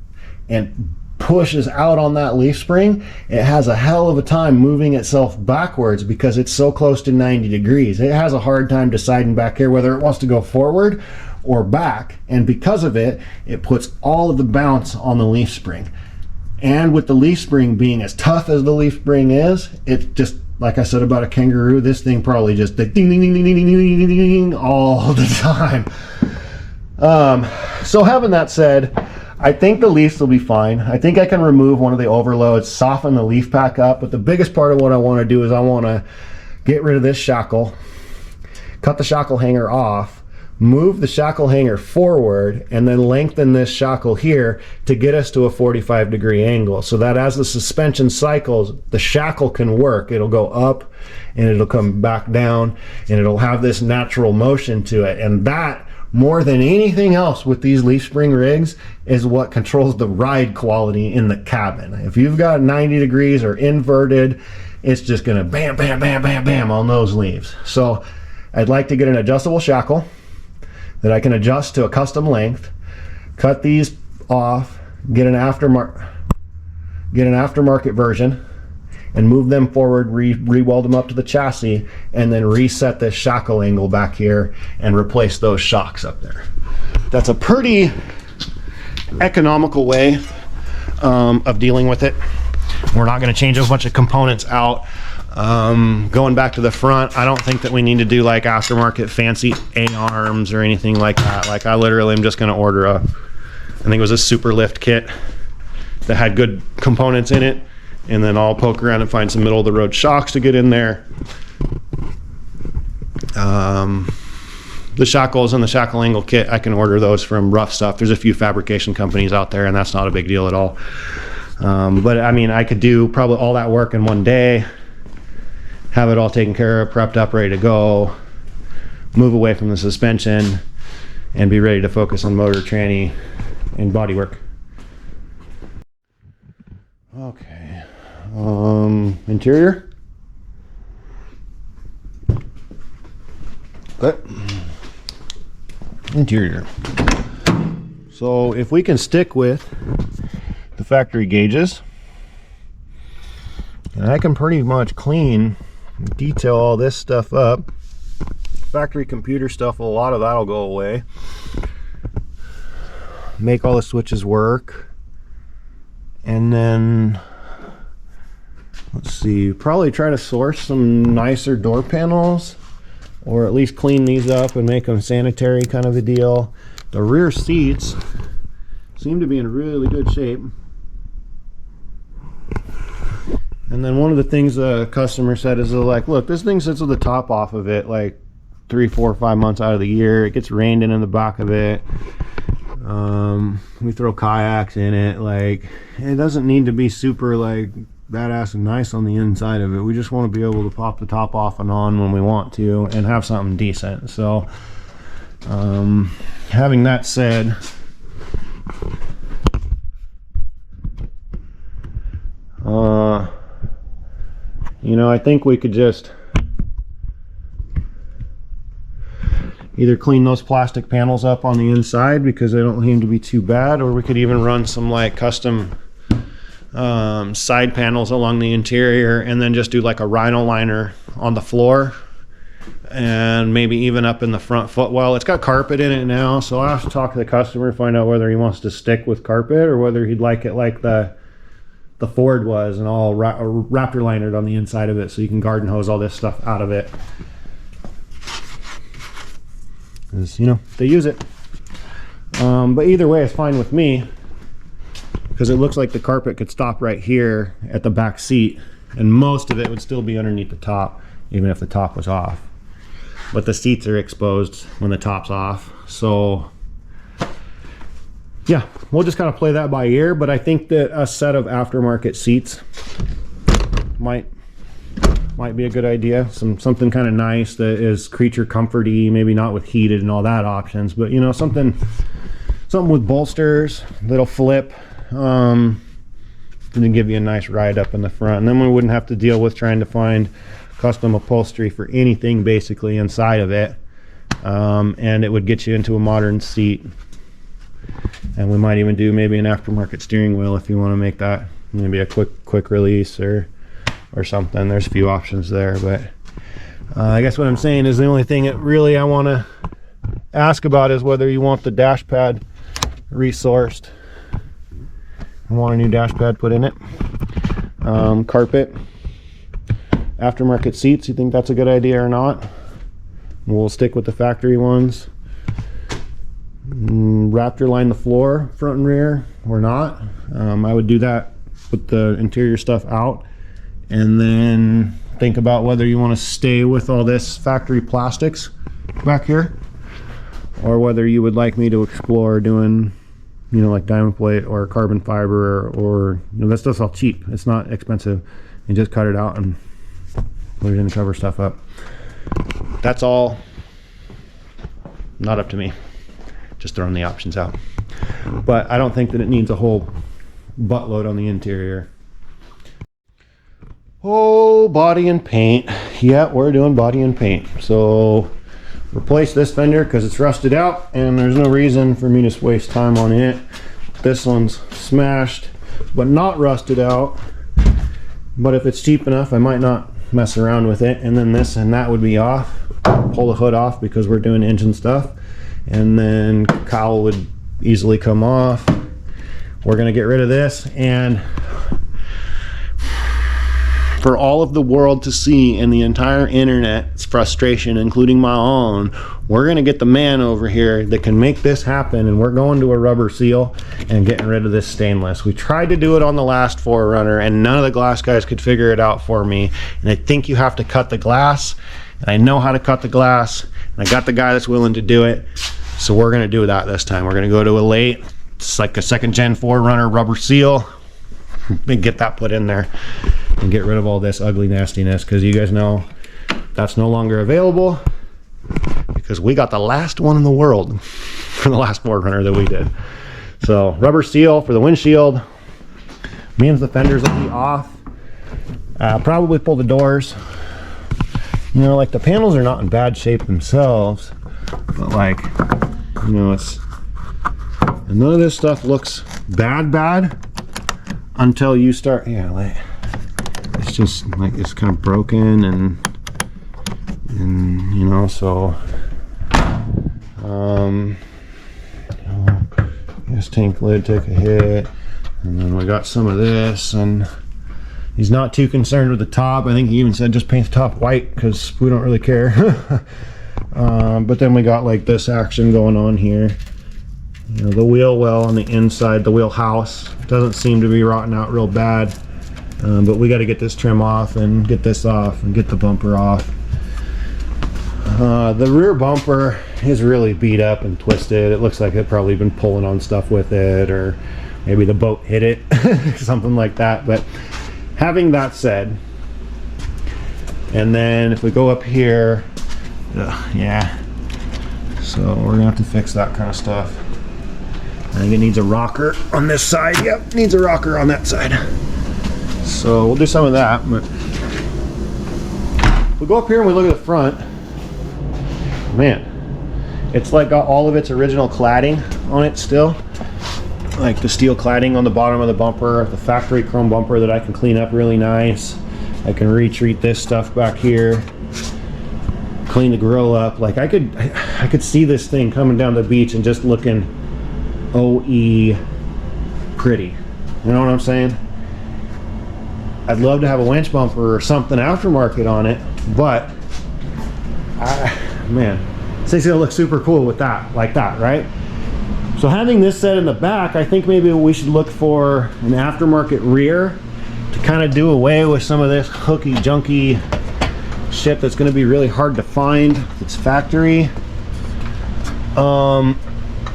and pushes out on that leaf spring, it has a hell of a time moving itself backwards because it's so close to 90 degrees. It has a hard time deciding back here whether it wants to go forward or back, and because of it, it puts all of the bounce on the leaf spring. And with the leaf spring being as tough as the leaf spring is, it just, like I said about a kangaroo, this thing probably just ding ding ding ding ding ding ding ding all the time. So having that said, I think the leaves will be fine. I think I can remove one of the overloads, soften the leaf pack up, but the biggest part of what I want to do is I want to get rid of this shackle, cut the shackle hanger off, move the shackle hanger forward, and then lengthen this shackle here to get us to a 45-degree angle, so that as the suspension cycles, the shackle can work. It'll go up and it'll come back down and it'll have this natural motion to it. And that, more than anything else with these leaf spring rigs, is what controls the ride quality in the cabin. If you've got 90 degrees or inverted, it's just gonna bam bam bam bam bam on those leaves. So I'd like to get an adjustable shackle that I can adjust to a custom length, cut these off, get an aftermarket version, and move them forward, re-weld them up to the chassis, and then reset this shackle angle back here and replace those shocks up there. That's a pretty economical way of dealing with it. We're not going to change a bunch of components out. Going back to the front, I don't think that we need to do like aftermarket fancy A-arms or anything like that. Like I literally am just going to order I think it was a super lift kit that had good components in it, and then I'll poke around and find some middle of the road shocks to get in there. The shackles and the shackle angle kit, I can order those from Rough Stuff. There's a few fabrication companies out there, and that's not a big deal at all. But I mean, I could do probably all that work in one day, have it all taken care of, prepped up, ready to go, move away from the suspension, and be ready to focus on motor, tranny, and body work. Okay. Interior. Okay. Interior. So if we can stick with the factory gauges, and I can pretty much clean, detail all this stuff up. Factory computer stuff, a lot of that'll go away. Make all the switches work, and then let's see, probably try to source some nicer door panels, or at least clean these up and make them sanitary kind of a deal. The rear seats seem to be in really good shape. And then one of the things the customer said is like, look, this thing sits with the top off of it like 3, 4, 5 months out of the year. It gets rained in the back of it. We throw kayaks in it. Like, it doesn't need to be super like badass and nice on the inside of it. We just want to be able to pop the top off and on when we want to and have something decent. So having that said, you know, I think we could just either clean those plastic panels up on the inside because they don't seem to be too bad, or we could even run some like custom side panels along the interior, and then just do like a rhino liner on the floor, and maybe even up in the front footwell. It's got carpet in it now, so I'll have to talk to the customer, find out whether he wants to stick with carpet or whether he'd like it like the Ford was, and all raptor linered on the inside of it, so you can garden hose all this stuff out of it. because, you know, they use it. But either way, it's fine with me, because it looks like the carpet could stop right here at the back seat, and most of it would still be underneath the top, even if the top was off. But the seats are exposed when the top's off. So yeah, we'll just kind of play that by ear, but I think that a set of aftermarket seats might be a good idea. Something kind of nice that is creature comforty, maybe not with heated and all that options, but you know, something with bolsters that'll flip, and give you a nice ride up in the front. And then we wouldn't have to deal with trying to find custom upholstery for anything basically inside of it, and it would get you into a modern seat. And we might even do maybe an aftermarket steering wheel if you want to make that maybe a quick release or something. There's a few options there, but I guess what I'm saying is the only thing that really I want to ask about is whether you want the dash pad resourced. I want a new dash pad put in it. Carpet, aftermarket seats, you think that's a good idea or not? We'll stick with the factory ones. Raptor line the floor, front and rear, or not. I would do that with the interior stuff out, and then think about whether you want to stay with all this factory plastics back here, or whether you would like me to explore doing, you know, like diamond plate or carbon fiber, or you know, that stuff's all cheap. It's not expensive. You just cut it out and put it in to cover stuff up. That's all not up to me. Just throwing the options out. But I don't think that it needs a whole buttload on the interior. Oh, body and paint. Yeah, we're doing body and paint. So replace this fender because it's rusted out and there's no reason for me to waste time on it. This one's smashed but not rusted out, but if it's cheap enough I might not mess around with it. And then this and that would be off. Pull the hood off because we're doing engine stuff, and then cowl would easily come off. We're gonna get rid of this, and for all of the world to see and the entire internet's frustration, including my own, we're gonna get the man over here that can make this happen, and we're going to a rubber seal and getting rid of this stainless. We tried to do it on the last 4Runner and none of the glass guys could figure it out for me, and I think you have to cut the glass, and I know how to cut the glass, and I got the guy that's willing to do it. So we're gonna do that this time. We're gonna go to a late, it's like a second gen 4Runner rubber seal, and get that put in there and get rid of all this ugly nastiness, because you guys know that's no longer available because we got the last one in the world for the last 4Runner that we did. So rubber seal for the windshield means the fenders will be off. Probably pull the doors. You know, like the panels are not in bad shape themselves, but like, you know, it's, and none of this stuff looks bad until you start, yeah, like it's just like it's kind of broken and you know, so this tank lid took a hit, and then we got some of this, and he's not too concerned with the top. I think he even said just paint the top white because we don't really care. But then we got like this action going on here. You know, the wheel well on the inside, the wheel house doesn't seem to be rotting out real bad, but we got to get this trim off and get this off and get the bumper off. The rear bumper is really beat up and twisted. It looks like it probably been pulling on stuff with it, or maybe the boat hit it, something like that. But having that said, and then if we go up here, yeah, so we're gonna have to fix that kind of stuff. I think it needs a rocker on this side. Yep, needs a rocker on that side. So we'll do some of that. But we go up here and we look at the front. Man, it's like got all of its original cladding on it still. Like the steel cladding on the bottom of the bumper, the factory chrome bumper that I can clean up really nice. I can retreat this stuff back here, clean the grill up. Like I could see this thing coming down the beach and just looking OE pretty. You know what I'm saying? I'd love to have a winch bumper or something aftermarket on it, but man, This thing's gonna look super cool with that, like that, right? So having this set in the back, I think maybe we should look for an aftermarket rear to kind of do away with some of this hooky junky shit that's going to be really hard to find. It's factory. And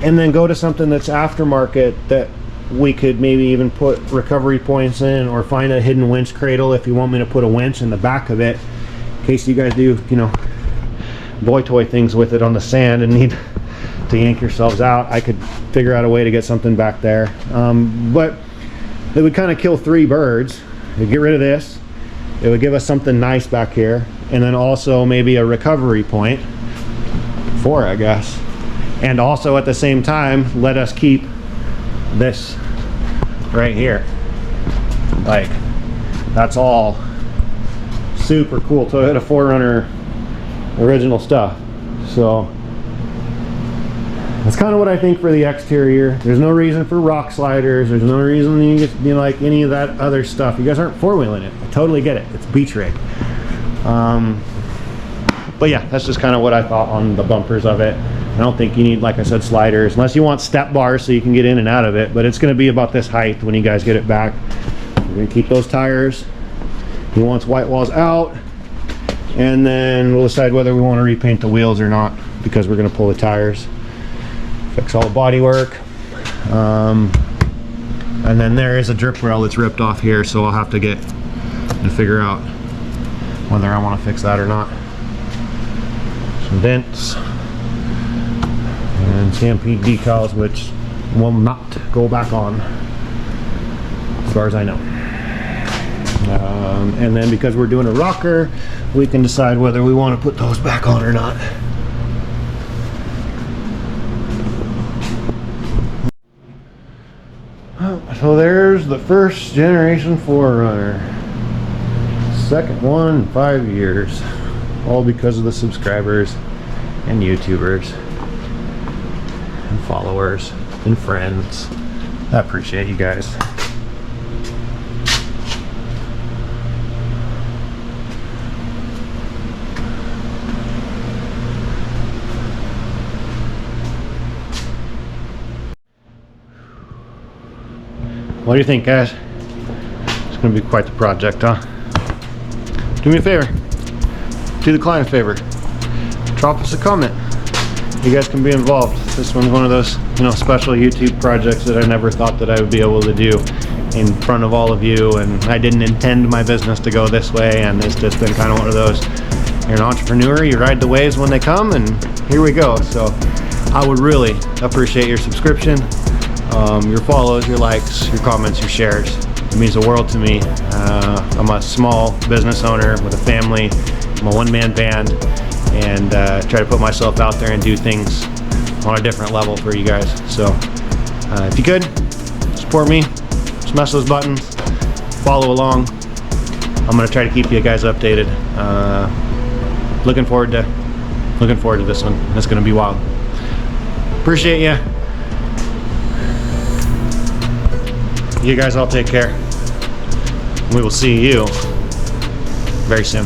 then go to something that's aftermarket that we could maybe even put recovery points in, or find a hidden winch cradle if you want me to put a winch in the back of it in case you guys do, you know, boy toy things with it on the sand and need to yank yourselves out. I could figure out a way to get something back there. But it would kind of kill 3 birds. It'd get rid of this. It would give us something nice back here, and then also maybe a recovery point for it, I guess. And also at the same time, let us keep this right here. Like, that's all super cool. So I had a 4Runner original stuff. So that's kind of what I think for the exterior. There's no reason for rock sliders. There's no reason you get, you know, like any of that other stuff. You guys aren't four-wheeling it. I totally get it. It's beach rig. But yeah, that's just kind of what I thought on the bumpers of it. I don't think you need, like I said, sliders, unless you want step bars so you can get in and out of it. But it's going to be about this height when you guys get it back. We're going to keep those tires. He wants white walls out. And then we'll decide whether we want to repaint the wheels or not, because we're going to pull the tires. Fix all the body work. And then there is a drip rail that's ripped off here, so I'll have to get to figure out whether I want to fix that or not. Some dents and Stampede decals, which will not go back on as far as I know. And then because we're doing a rocker, we can decide whether we want to put those back on or not. So there's the first generation 4Runner. Second one in 5 years. All because of the subscribers and YouTubers and followers and friends. I appreciate you guys. What do you think, guys? It's going to be quite the project, huh? Do me a favor. Do the client a favor. Drop us a comment. You guys can be involved. This one's one of those, you know, special YouTube projects that I never thought that I would be able to do in front of all of you, and I didn't intend my business to go this way, and it's just been kind of one of those, you're an entrepreneur, you ride the waves when they come, and here we go. So I would really appreciate your subscription, your follows, your likes, your comments, your shares. It means the world to me. I'm a small business owner with a family. I'm a one-man band, and try to put myself out there and do things on a different level for you guys. So if you could support me, smash those buttons, follow along. I'm gonna try to keep you guys updated. Looking forward to this one. It's gonna be wild. Appreciate you. You guys all take care. We will see you very soon.